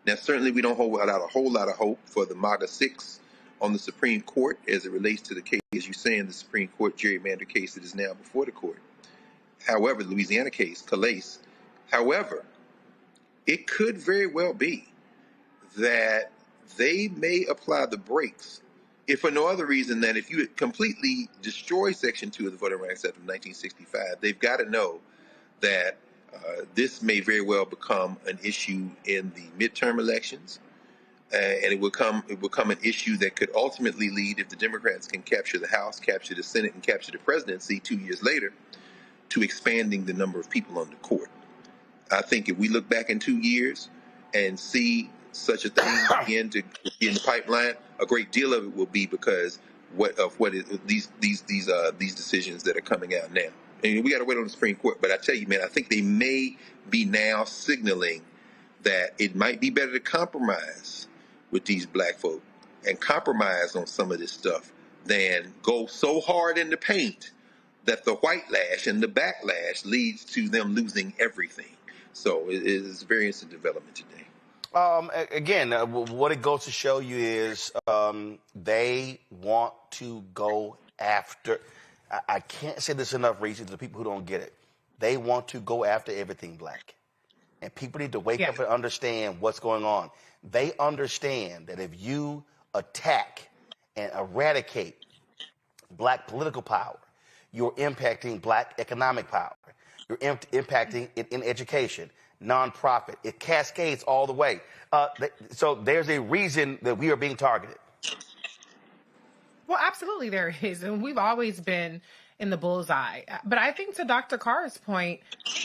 Now, certainly we don't hold out a whole lot of hope for the MAGA 6 on the Supreme Court as it relates to the case, as you say, in the Supreme Court gerrymander case that is now before the court. However, the Louisiana case, Calais. However, it could very well be that they may apply the brakes, if for no other reason than if you completely destroy Section 2 of the Voting Rights Act of 1965, they've got to know that this may very well become an issue in the midterm elections, and it will become an issue that could ultimately lead, if the Democrats can capture the House, capture the Senate, and capture the presidency 2 years later, to expanding the number of people on the court. I think if we look back in 2 years and see such a thing begin to be in the pipeline, a great deal of it will be because these decisions that are coming out now. And we got to wait on the Supreme Court. But I tell you, man, I think they may be now signaling that it might be better to compromise with these black folk and compromise on some of this stuff than go so hard in the paint that the white lash and the backlash leads to them losing everything. So it is a very interesting development today. Again, what it goes to show you is they want to go after. I can't say this enough, Reese, to the people who don't get it. They want to go after everything black. And people need to wake up and understand what's going on. They understand that if you attack and eradicate black political power, you're impacting black economic power. You're impacting it in education, nonprofit. It cascades all the way. So there's a reason that we are being targeted. Well, absolutely there is. And we've always been in the bullseye. But I think to Dr. Carr's point,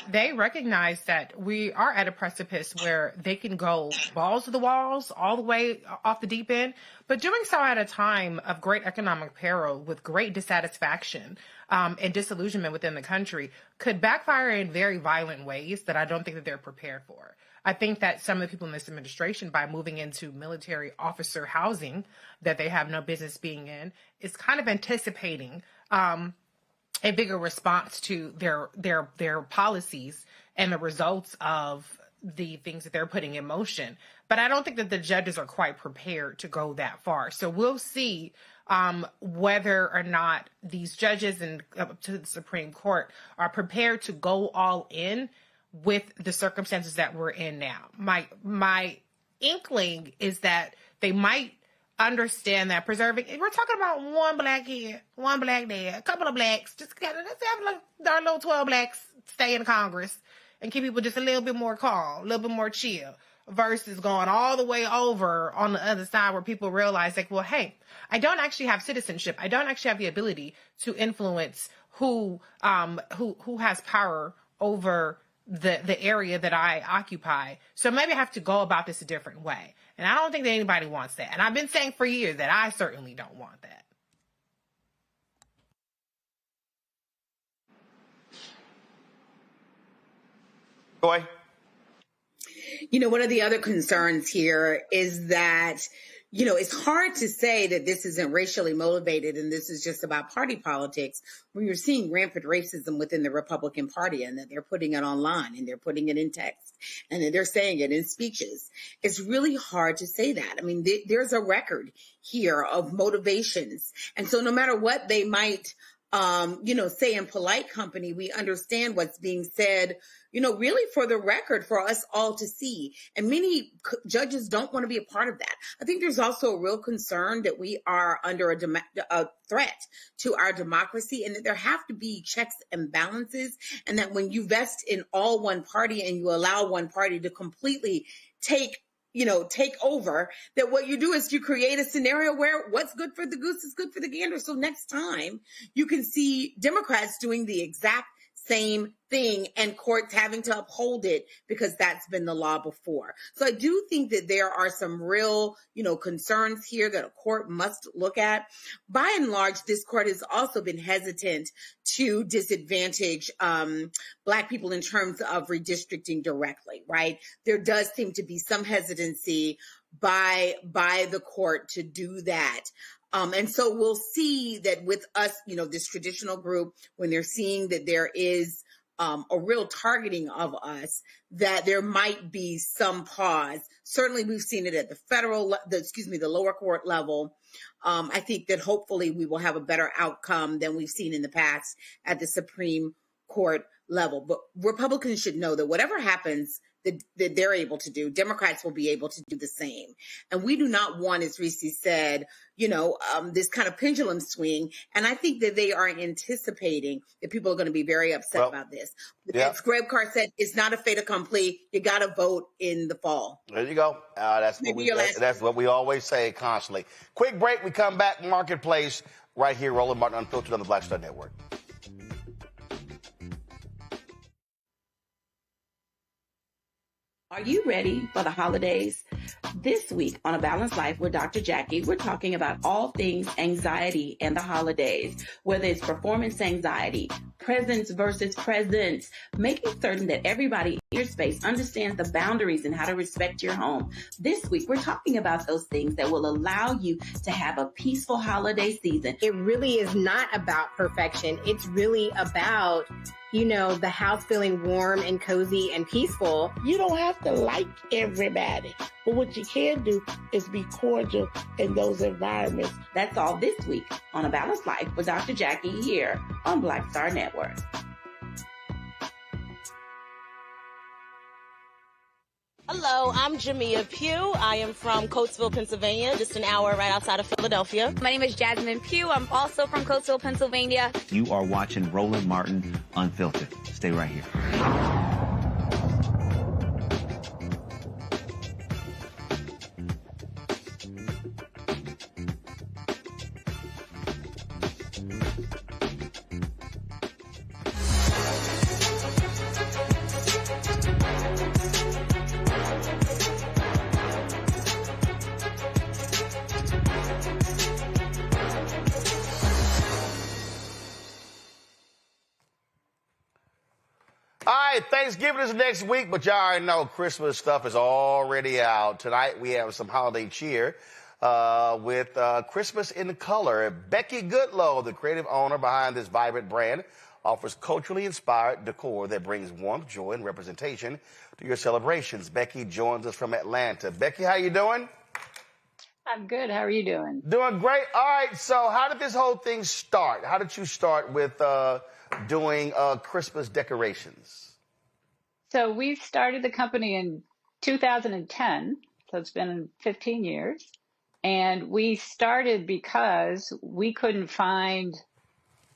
they recognize that we are at a precipice where they can go balls to the walls all the way off the deep end, but doing so at a time of great economic peril with great dissatisfaction and disillusionment within the country could backfire in very violent ways that I don't think that they're prepared for. I think that some of the people in this administration, by moving into military officer housing that they have no business being in, is kind of anticipating a bigger response to their policies and the results of the things that they're putting in motion. But I don't think that the judges are quite prepared to go that far. So we'll see whether or not these judges and up to the Supreme Court are prepared to go all in with the circumstances that we're in now. My inkling is that they might understand that preserving, we're talking about one black here, one black there, a couple of blacks, just let's have our little 12 blacks stay in Congress and keep people just a little bit more calm, a little bit more chill, versus going all the way over on the other side where people realize like, well, hey, I don't actually have citizenship. I don't actually have the ability to influence who has power over the area that I occupy. So maybe I have to go about this a different way. And I don't think that anybody wants that. And I've been saying for years that I certainly don't want that. Boy. You know, one of the other concerns here is that, you know, it's hard to say that this isn't racially motivated and this is just about party politics when you're seeing rampant racism within the Republican Party and that they're putting it online and they're putting it in text and that they're saying it in speeches. It's really hard to say that. I mean, there's a record here of motivations. And so no matter what they might, say in polite company, we understand what's being said, really for the record, for us all to see. And many judges don't want to be a part of that. I think there's also a real concern that we are under a threat to our democracy and that there have to be checks and balances. And that when you vest in all one party and you allow one party to completely take over, that what you do is you create a scenario where what's good for the goose is good for the gander. So next time you can see Democrats doing the exact same thing, and courts having to uphold it because that's been the law before. So I do think that there are some real, concerns here that a court must look at. By and large, this court has also been hesitant to disadvantage Black people in terms of redistricting directly, right? There does seem to be some hesitancy by the court to do that. And so we'll see that with us, this traditional group, when they're seeing that there is a real targeting of us, that there might be some pause. Certainly we've seen it at the lower court level. I think that hopefully we will have a better outcome than we've seen in the past at the Supreme Court level. But Republicans should know that whatever happens that they're able to do, Democrats will be able to do the same. And we do not want, as Reese said, this kind of pendulum swing. And I think that they are anticipating that people are going to be very upset about this. But as Greg Carr said, it's not a fait accompli. You got to vote in the fall. There you go. That's what we always say constantly. Quick break. We come back. Marketplace right here. Roland Martin Unfiltered on the Black Star Network. Are you ready for the holidays? This week on A Balanced Life with Dr. Jackie, we're talking about all things anxiety and the holidays, whether it's performance anxiety, presence versus presence, making certain that everybody in your space understands the boundaries and how to respect your home. This week, we're talking about those things that will allow you to have a peaceful holiday season. It really is not about perfection. It's really about the house feeling warm and cozy and peaceful. You don't have to like everybody, but what you can do is be cordial in those environments. That's all this week on A Balanced Life with Dr. Jackie here on Black Star Network. Hello, I'm Jamia Pugh. I am from Coatesville, Pennsylvania, just an hour right outside of Philadelphia. My name is Jasmine Pugh. I'm also from Coatesville, Pennsylvania. You are watching Roland Martin Unfiltered. Stay right here. Thanksgiving is next week, but y'all already know Christmas stuff is already out. Tonight we have some holiday cheer with Christmas in Color. Becky Goodlow, the creative owner behind this vibrant brand, offers culturally inspired decor that brings warmth, joy, and representation to your celebrations. Becky joins us from Atlanta. Becky, how you doing? I'm good. How are you doing? Doing great. All right, so how did this whole thing start? How did you start with doing Christmas decorations? So we started the company in 2010, so it's been 15 years. And we started because we couldn't find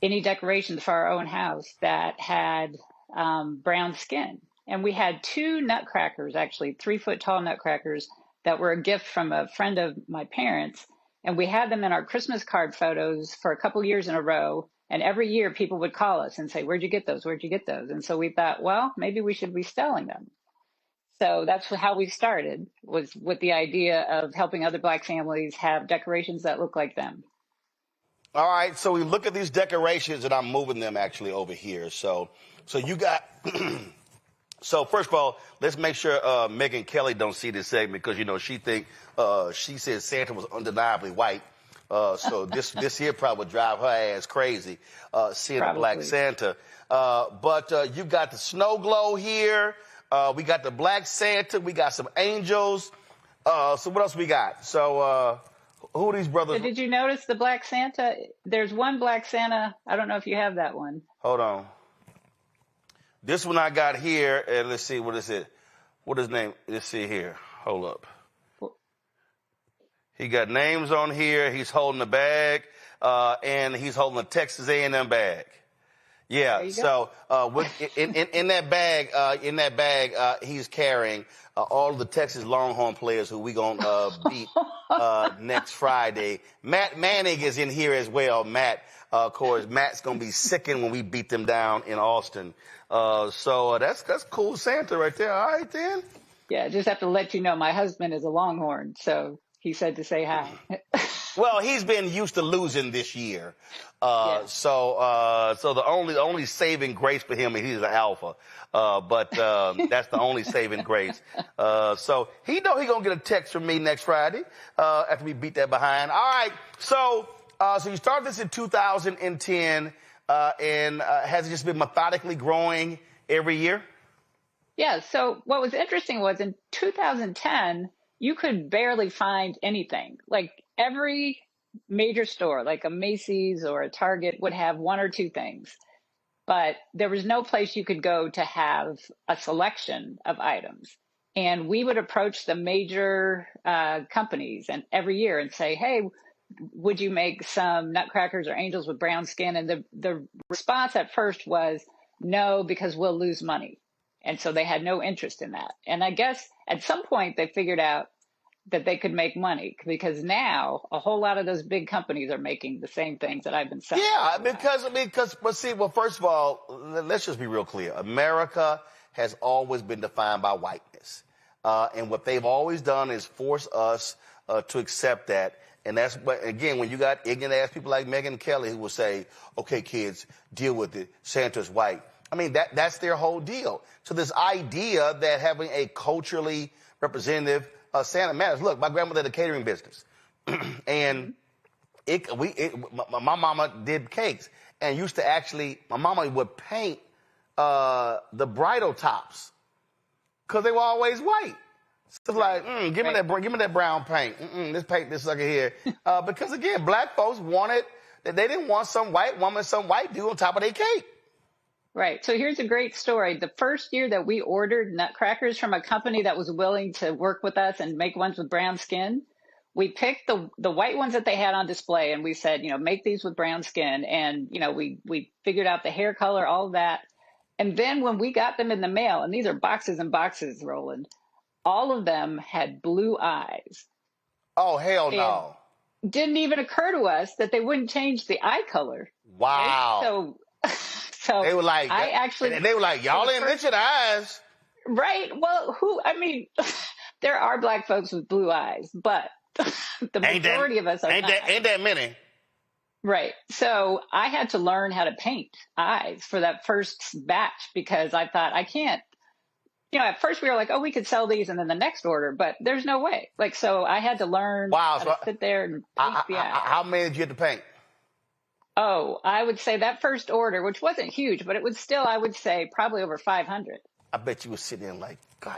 any decorations for our own house that had brown skin. And we had two nutcrackers, actually 3-foot tall nutcrackers that were a gift from a friend of my parents. And we had them in our Christmas card photos for a couple years in a row. And every year people would call us and say, where'd you get those? Where'd you get those? And so we thought, well, maybe we should be selling them. So that's how we started, was with the idea of helping other Black families have decorations that look like them. All right. So we look at these decorations, and I'm moving them actually over here. So you got, so first of all, let's make sure Megan Kelly don't see this segment because, she said Santa was undeniably white. So this here probably would drive her ass crazy, seeing a Black Santa. But you got the snow glow here. We got the Black Santa. We got some angels. So what else we got? So who are these brothers? So did you notice the Black Santa? There's one Black Santa. I don't know if you have that one. Hold on. This one I got here, and let's see, what is it? What is his name? Let's see here. Hold up. He got names on here. He's holding a bag, and he's holding a Texas A&M bag. Yeah. So in that bag, he's carrying all of the Texas Longhorn players who we gonna beat next Friday. Matt Manning is in here as well. Matt, of course, Matt's gonna be sickened when we beat them down in Austin. So that's cool, Santa, right there. All right, then. Yeah, just have to let you know, my husband is a Longhorn, so he said to say hi. Well, he's been used to losing this year. So the only saving grace for him is he's an alpha. But that's the only saving grace. So he know he gonna get a text from me next Friday, after we beat that behind. All right. So you started this in 2010, and has it just been methodically growing every year? Yeah. So what was interesting was in 2010, you could barely find anything. Like every major store, like a Macy's or a Target, would have one or two things. But there was no place you could go to have a selection of items. And we would approach the major companies and every year and say, hey, would you make some nutcrackers or angels with brown skin? And the response at first was no, because we'll lose money. And so they had no interest in that. And I guess at some point they figured out that they could make money, because now a whole lot of those big companies are making the same things that I've been selling. Yeah, well, first of all, let's just be real clear. America has always been defined by whiteness. And what they've always done is force us to accept that. And that's, but again, when you got ignorant ass people like Megyn Kelly who will say, okay, kids, deal with it. Santa's white. I mean, that's their whole deal. So this idea that having a culturally representative Santa matters. Look, my grandmother had a catering business, and my mama did cakes, and used to actually, my mama would paint the bridal tops because they were always white. So it's like, give me that brown paint. Let's paint this sucker here, because again, black folks wanted, they didn't want some white woman, some white dude on top of their cake. Right. So here's a great story. The first year that we ordered nutcrackers from a company that was willing to work with us and make ones with brown skin, we picked the white ones that they had on display, and we said, make these with brown skin. And, we figured out the hair color, all of that. And then when we got them in the mail, and these are boxes and boxes, Roland, all of them had blue eyes. Oh, hell no. And didn't even occur to us that they wouldn't change the eye color. Wow. Right? So they were like, they were like, y'all ain't mention eyes. Right. Well, there are black folks with blue eyes, but the majority of us are not. Ain't that many. Right. So I had to learn how to paint eyes for that first batch, because I thought I can't, at first we were like, oh, we could sell these and then the next order, but there's no way. So I had to learn how to sit there and paint the eyes. How many did you have to paint? Oh, I would say that first order, which wasn't huge, but it was still, I would say, probably over 500. I bet you were sitting there like, God,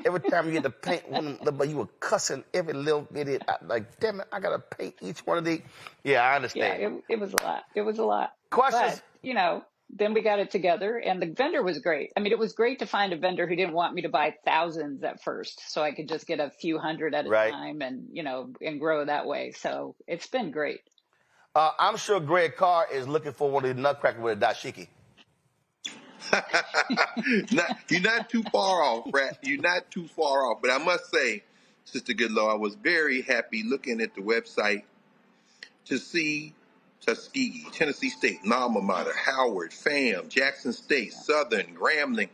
every time you had to paint one, but you were cussing every little bit. Like, damn it, I got to paint each one of these. Yeah, I understand. Yeah, it was a lot. It was a lot. Questions? But, then we got it together, and the vendor was great. I mean, it was great to find a vendor who didn't want me to buy thousands at first, so I could just get a few hundred at a time and, and grow that way. So it's been great. I'm sure Greg Carr is looking for one of the nutcrackers with a dashiki. You're not too far off, Brad. You're not too far off. But I must say, Sister Goodlaw, I was very happy looking at the website to see Tuskegee, Tennessee State, alma mater, Howard, FAM, Jackson State, Southern, Grambling.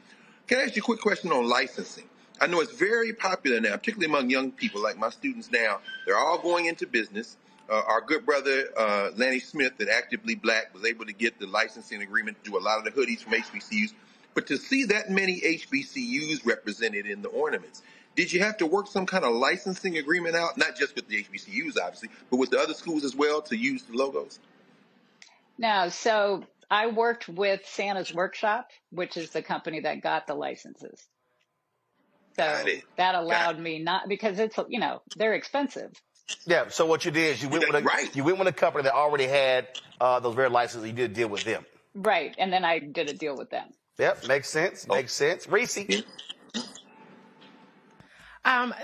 Can I ask you a quick question on licensing? I know it's very popular now, particularly among young people like my students now. They're all going into business. Our good brother, Lanny Smith, that Actively Black, was able to get the licensing agreement to do a lot of the hoodies from HBCUs. But to see that many HBCUs represented in the ornaments, did you have to work some kind of licensing agreement out, not just with the HBCUs, obviously, but with the other schools as well to use the logos? No, so I worked with Santa's Workshop, which is the company that got the licenses. So that allowed me not, because it's, they're expensive. Yeah, so what you did is you went with a company that already had those very licenses. You did a deal with them. Right, and then I did a deal with them. Yep, makes sense. Makes sense. Reese.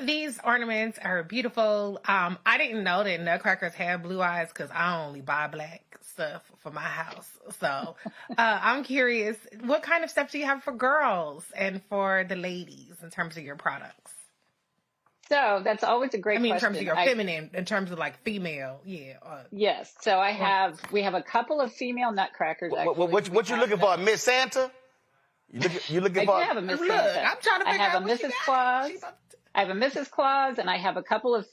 These ornaments are beautiful. I didn't know that nutcrackers have blue eyes because I only buy black. stuff for my house. So I'm curious, what kind of stuff do you have for girls and for the ladies in terms of your products? So that's always a great question. In terms of your feminine, in terms of like female, yeah. Yes. So we have a couple of female nutcrackers. What you looking for, Miss Santa? You looking for? I have a Miss Santa. I'm trying to figure out I have a Mrs. Claus. I have a Mrs. Claus, and I have a couple of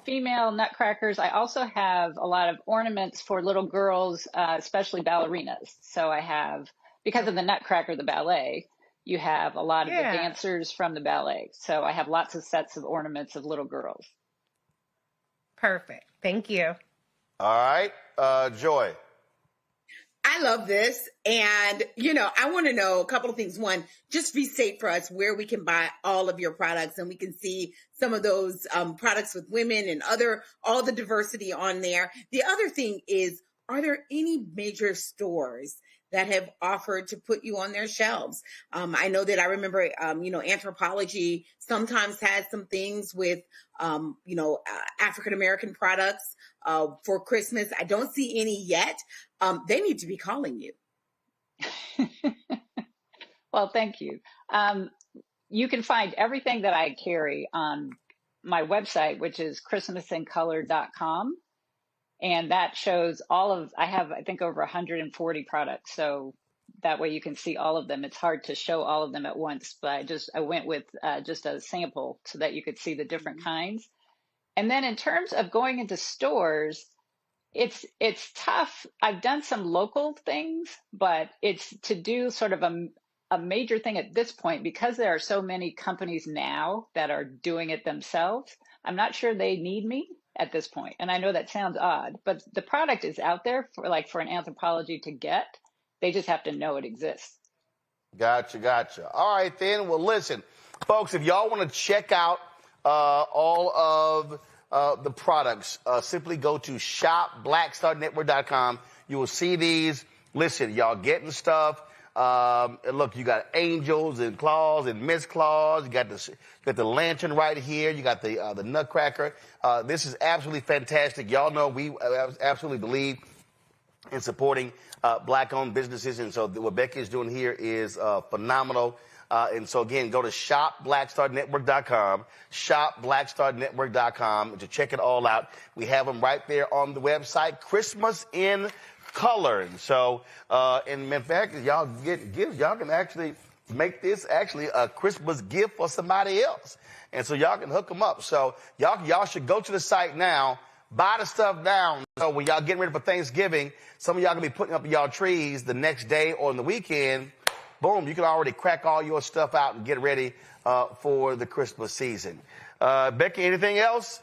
female nutcrackers. I also have a lot of ornaments for little girls, especially ballerinas. So I have, because of the Nutcracker, the ballet, you have a lot of the dancers from the ballet. So I have lots of sets of ornaments of little girls. Perfect. Thank you. All right. Joy. I love this. And, I want to know a couple of things. One, just restate for us where we can buy all of your products and we can see some of those products with women and all the diversity on there. The other thing is, are there any major stores that have offered to put you on their shelves? I know that I remember, Anthropology sometimes has some things with, African-American products for Christmas. I don't see any yet. They need to be calling you. Well, thank you. You can find everything that I carry on my website, which is christmasincolor.com. And that shows I have, I think, over 140 products. So that way you can see all of them. It's hard to show all of them at once, but I went with just a sample so that you could see the different kinds. And then in terms of going into stores, it's tough. I've done some local things, but it's to do sort of a major thing at this point, because there are so many companies now that are doing it themselves. I'm not sure they need me at this point. And I know that sounds odd, but the product is out there for an Anthropology to get. They just have to know it exists. Gotcha. All right, then. Well, listen, folks, if y'all want to check out all of the products, simply go to shopblackstarnetwork.com. You will see these. Listen, y'all getting stuff. Look, you got angels and claws and Miss Claus. You got the lantern right here. You got the Nutcracker. This is absolutely fantastic. Y'all know we absolutely believe in supporting Black-owned businesses, and so what Becky is doing here is phenomenal. And so again, go to shopblackstarnetwork.com, shopblackstarnetwork.com to check it all out. We have them right there on the website. Christmas in color. And so, in fact, y'all get gifts. Y'all can actually make this actually a Christmas gift for somebody else. And so y'all can hook them up. So y'all should go to the site now, buy the stuff down. So when y'all getting ready for Thanksgiving, some of y'all gonna be putting up y'all trees the next day or on the weekend. Boom, you can already crack all your stuff out and get ready for the Christmas season. Becky, anything else?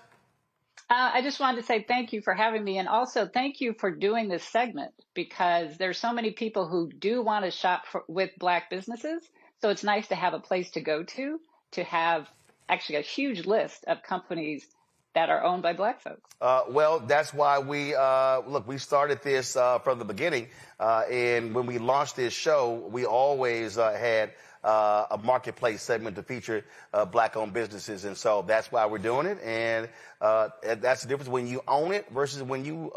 I just wanted to say thank you for having me, and also thank you for doing this segment, because there's so many people who do want to shop with Black businesses. So it's nice to have a place to go to have actually a huge list of companies that are owned by Black folks. Well, that's why we started this from the beginning. And when we launched this show, we always had a marketplace segment to feature Black-owned businesses. And so that's why we're doing it. And that's the difference when you own it versus when you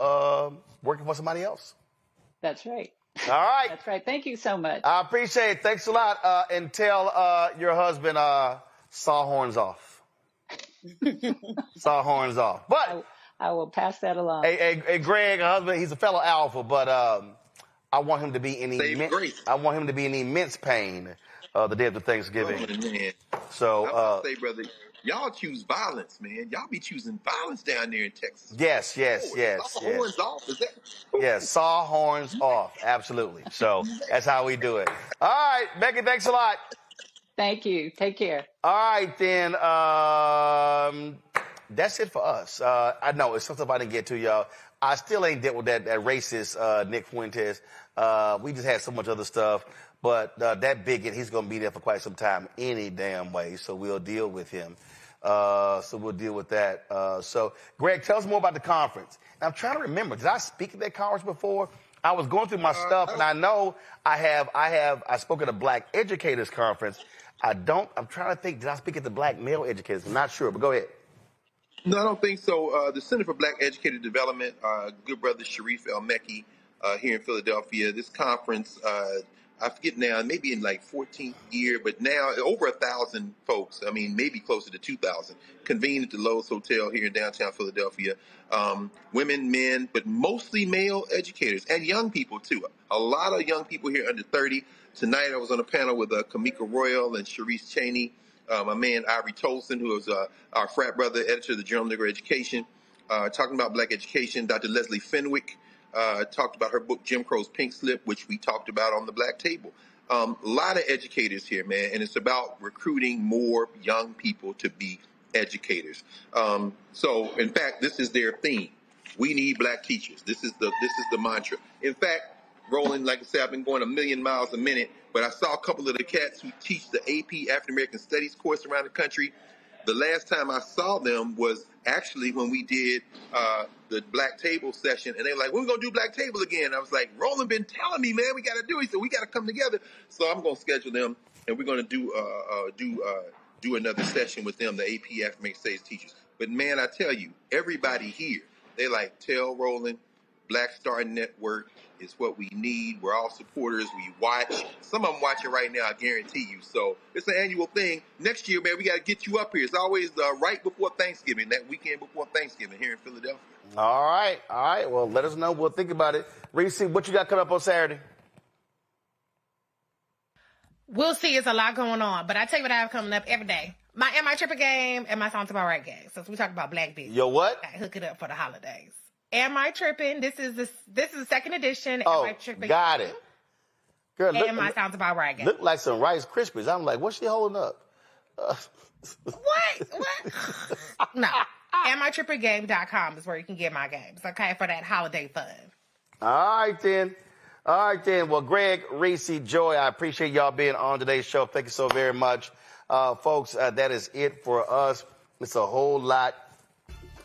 working for somebody else. That's right. All right. That's right. Thank you so much. I appreciate it. Thanks a lot. And tell your husband sawhorns off. Sawhorns off. But I will pass that along. Hey, Greg, husband, he's a fellow alpha, but I want him to be in immense pain the day after Thanksgiving. Oh, man. So I say, brother, y'all choose violence, man. Y'all be choosing violence down there in Texas. Yes. Sawhorns off. Is that? Yes, sawhorns off. Absolutely. So that's how we do it. All right, Becky, thanks a lot. Thank you. Take care. All right, then. That's it for us. I know it's something I didn't get to, y'all. I still ain't dealt with that racist Nick Fuentes. We just had so much other stuff. But that bigot, he's going to be there for quite some time any damn way. So we'll deal with him. So we'll deal with that. So, Greg, tell us more about the conference. And I'm trying to remember, did I speak at that conference before? I was going through my stuff, and I know I spoke at a Black Educators Conference. I'm trying to think, did I speak at the Black Male Educators? I'm not sure, but go ahead. No, I don't think so. The Center for Black Educator Development, good brother Sharif El-Mekki here in Philadelphia. This conference, I forget now, maybe in like 14th year, but now over 1,000 folks, I mean, maybe closer to 2,000, convened at the Lowe's Hotel here in downtown Philadelphia. Women, men, but mostly male educators and young people too. A lot of young people here under 30. Tonight I was on a panel with Kamika Royal and Sharice Cheney. My man Ivory Tolson, who is our frat brother, editor of the Journal of Negro Education, talking about black education. Dr. Leslie Fenwick talked about her book, Jim Crow's Pink Slip, which we talked about on the Black Table. A lot of educators here, man, and it's about recruiting more young people to be educators. So, in fact, this is their theme. We need black teachers. This is the mantra. In fact, Roland, like I said, I've been going a million miles a minute, but I saw a couple of the cats who teach the AP African American Studies course around the country. The last time I saw them was actually when we did the Black Table session, and they were like, "We're going to do Black Table again." I was like, Roland been telling me, man, we got to do it. So we got to come together. So I'm going to schedule them, and we're going to do another session with them, the AP African American Studies teachers. But, man, I tell you, everybody here, they like, tell Roland, Black Star Network is what we need. We're all supporters. We watch. Some of them watching right now, I guarantee you. So it's an annual thing. Next year, man, we got to get you up here. It's always right before Thanksgiving, that weekend before Thanksgiving here in Philadelphia. All right. Well, let us know. We'll think about it. Reese, what you got coming up on Saturday? We'll see. It's a lot going on. But I tell you what I have coming up every day. My Am I Tripping game and my Sounds About Right game. Since we talk about black business. Yo, what? I hook it up for the holidays. Am I Tripping? This is the second edition. Oh, Am I Tripping? Got it. Girl, and my Sounds About Right game. Look like some Rice Krispies. I'm like, what's she holding up? What? No. AmITrippingGame.com is where you can get my games, okay, for that holiday fun. All right, then. Well, Greg, Reese, Joy, I appreciate y'all being on today's show. Thank you so very much. Folks, that is it for us. It's a whole lot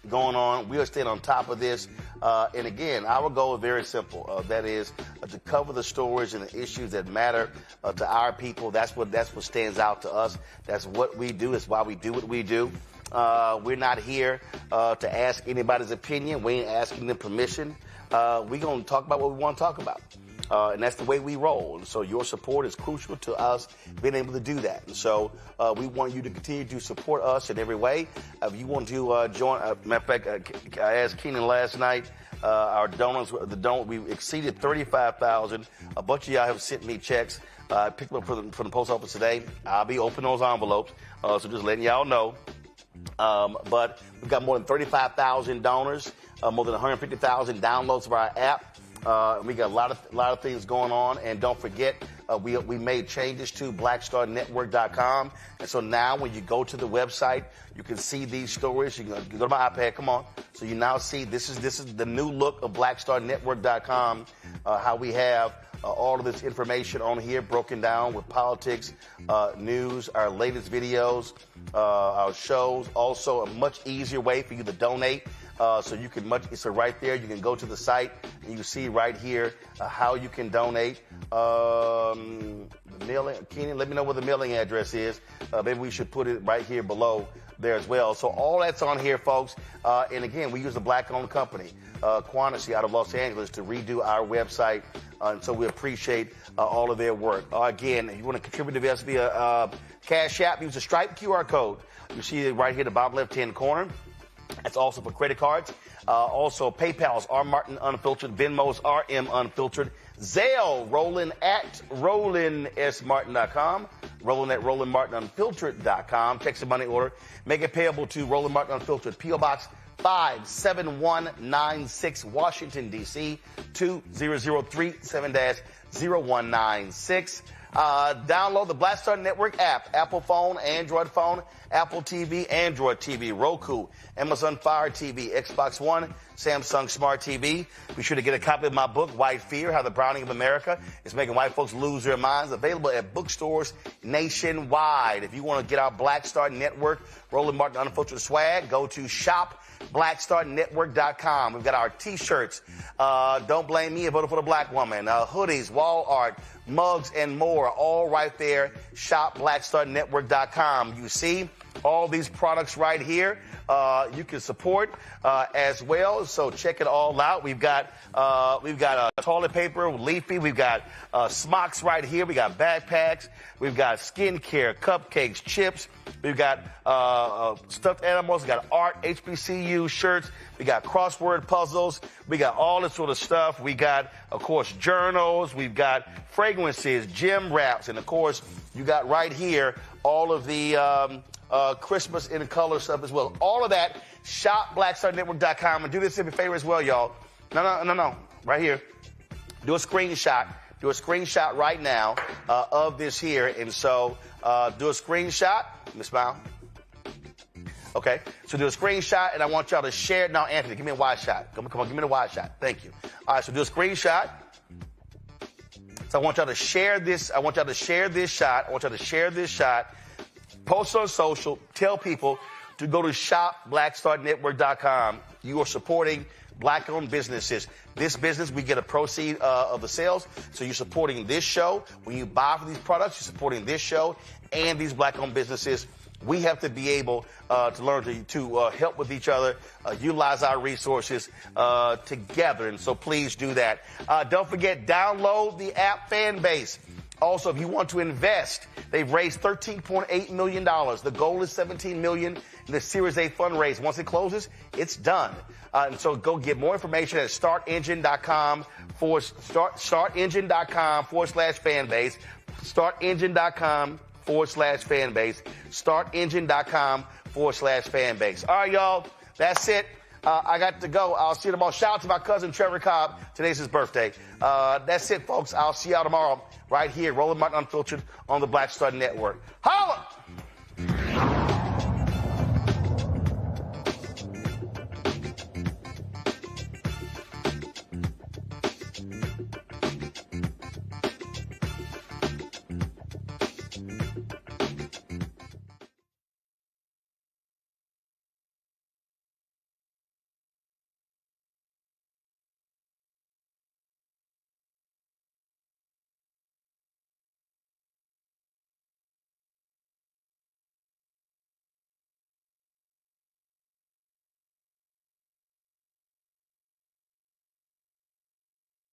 going on. We are staying on top of this. And again, our goal is very simple. That is to cover the stories and the issues that matter to our people. That's what stands out to us. That's what we do. It's why we do what we do. We're not here to ask anybody's opinion. We ain't asking them permission. We're going to talk about what we want to talk about. And that's the way we roll. And so your support is crucial to us being able to do that. And so we want you to continue to support us in every way. If you want to join, matter of fact, I asked Keenan last night, our donors, we exceeded 35,000. A bunch of y'all have sent me checks. I picked them up from the post office today. I'll be opening those envelopes. So just letting y'all know. But we've got more than 35,000 donors, more than 150,000 downloads of our app. We got a lot of things going on, and don't forget we made changes to blackstarnetwork.com, and so now when you go to the website, you can see these stories. You can go to my iPad. Come on, so you now see this is the new look of blackstarnetwork.com. How we have all of this information on here broken down with politics, news, our latest videos, our shows. Also, a much easier way for you to donate. So you can it's right there. You can go to the site and you see right here how you can donate. The mailing, Keenan, let me know what the mailing address is. Maybe we should put it right here below there as well. So all that's on here, folks. And again, we use a black-owned company, Quantity, out of Los Angeles, to redo our website. And so we appreciate all of their work. Again, if you want to contribute to us via Cash App, use the Stripe QR code. You see it right here at the bottom left-hand corner. That's also for credit cards. Also, PayPal's R. Martin Unfiltered, Venmo's RM Unfiltered, Zelle, Roland at RolandSMartin.com, Roland at RolandMartinUnfiltered.com. Text the money order. Make it payable to Roland Martin Unfiltered, P.O. Box 57196, Washington, D.C., 20037 7-0196. Download the Black Star Network app, Apple phone, Android phone, Apple TV, Android TV, Roku, Amazon Fire TV, Xbox One, Samsung Smart TV. Be sure to get a copy of my book, White Fear, How the Browning of America is Making White Folks Lose Their Minds, available at bookstores nationwide. If you want to get our Black Star Network, Roland Martin Unfiltered swag, go to shop.blackstarnetwork.com. We've got our T-shirts, Don't Blame Me, I Voted for the Black Woman, hoodies, wall art, mugs, and more, all right there, shop.blackstarnetwork.com. You see, all these products right here. You can support as well. So check it all out. We've got toilet paper, Leafy. We've got smocks right here. We got backpacks. We've got skincare, cupcakes, chips. We've got stuffed animals. We got art, HBCU shirts. We got crossword puzzles. We got all this sort of stuff. We got, of course, journals. We've got fragrances, gym wraps, and of course, you got right here all of the Christmas in color stuff as well. All of that, shopblackstarnetwork.com. And do this in your favor as well, y'all. No. Right here. Do a screenshot. Do a screenshot right now of this here. And so do a screenshot. Let me smile. Okay. So do a screenshot, and I want y'all to share it. Now, Anthony, give me a wide shot. Come on, give me the wide shot. Thank you. All right, so do a screenshot. So I want y'all to share this. I want y'all to share this shot. I want y'all to share this shot. Post on social. Tell people to go to shopblackstarnetwork.com. You are supporting Black-owned businesses. This business, we get a proceed of the sales. So you're supporting this show. When you buy for these products, you're supporting this show and these Black-owned businesses. We have to be able to learn to help with each other, utilize our resources together. And so please do that. Don't forget, download the app Fanbase. Also, if you want to invest, they've raised $13.8 million. The goal is $17 million in the Series A fundraise. Once it closes, it's done. And so go get more information at startengine.com/fanbase. Startengine.com/fanbase. Startengine.com/fanbase. All right, y'all. That's it. I got to go. I'll see you tomorrow. Shout out to my cousin, Trevor Cobb. Today's his birthday. That's it, folks. I'll see y'all tomorrow right here, Roland Martin Unfiltered on the Black Star Network. Holla!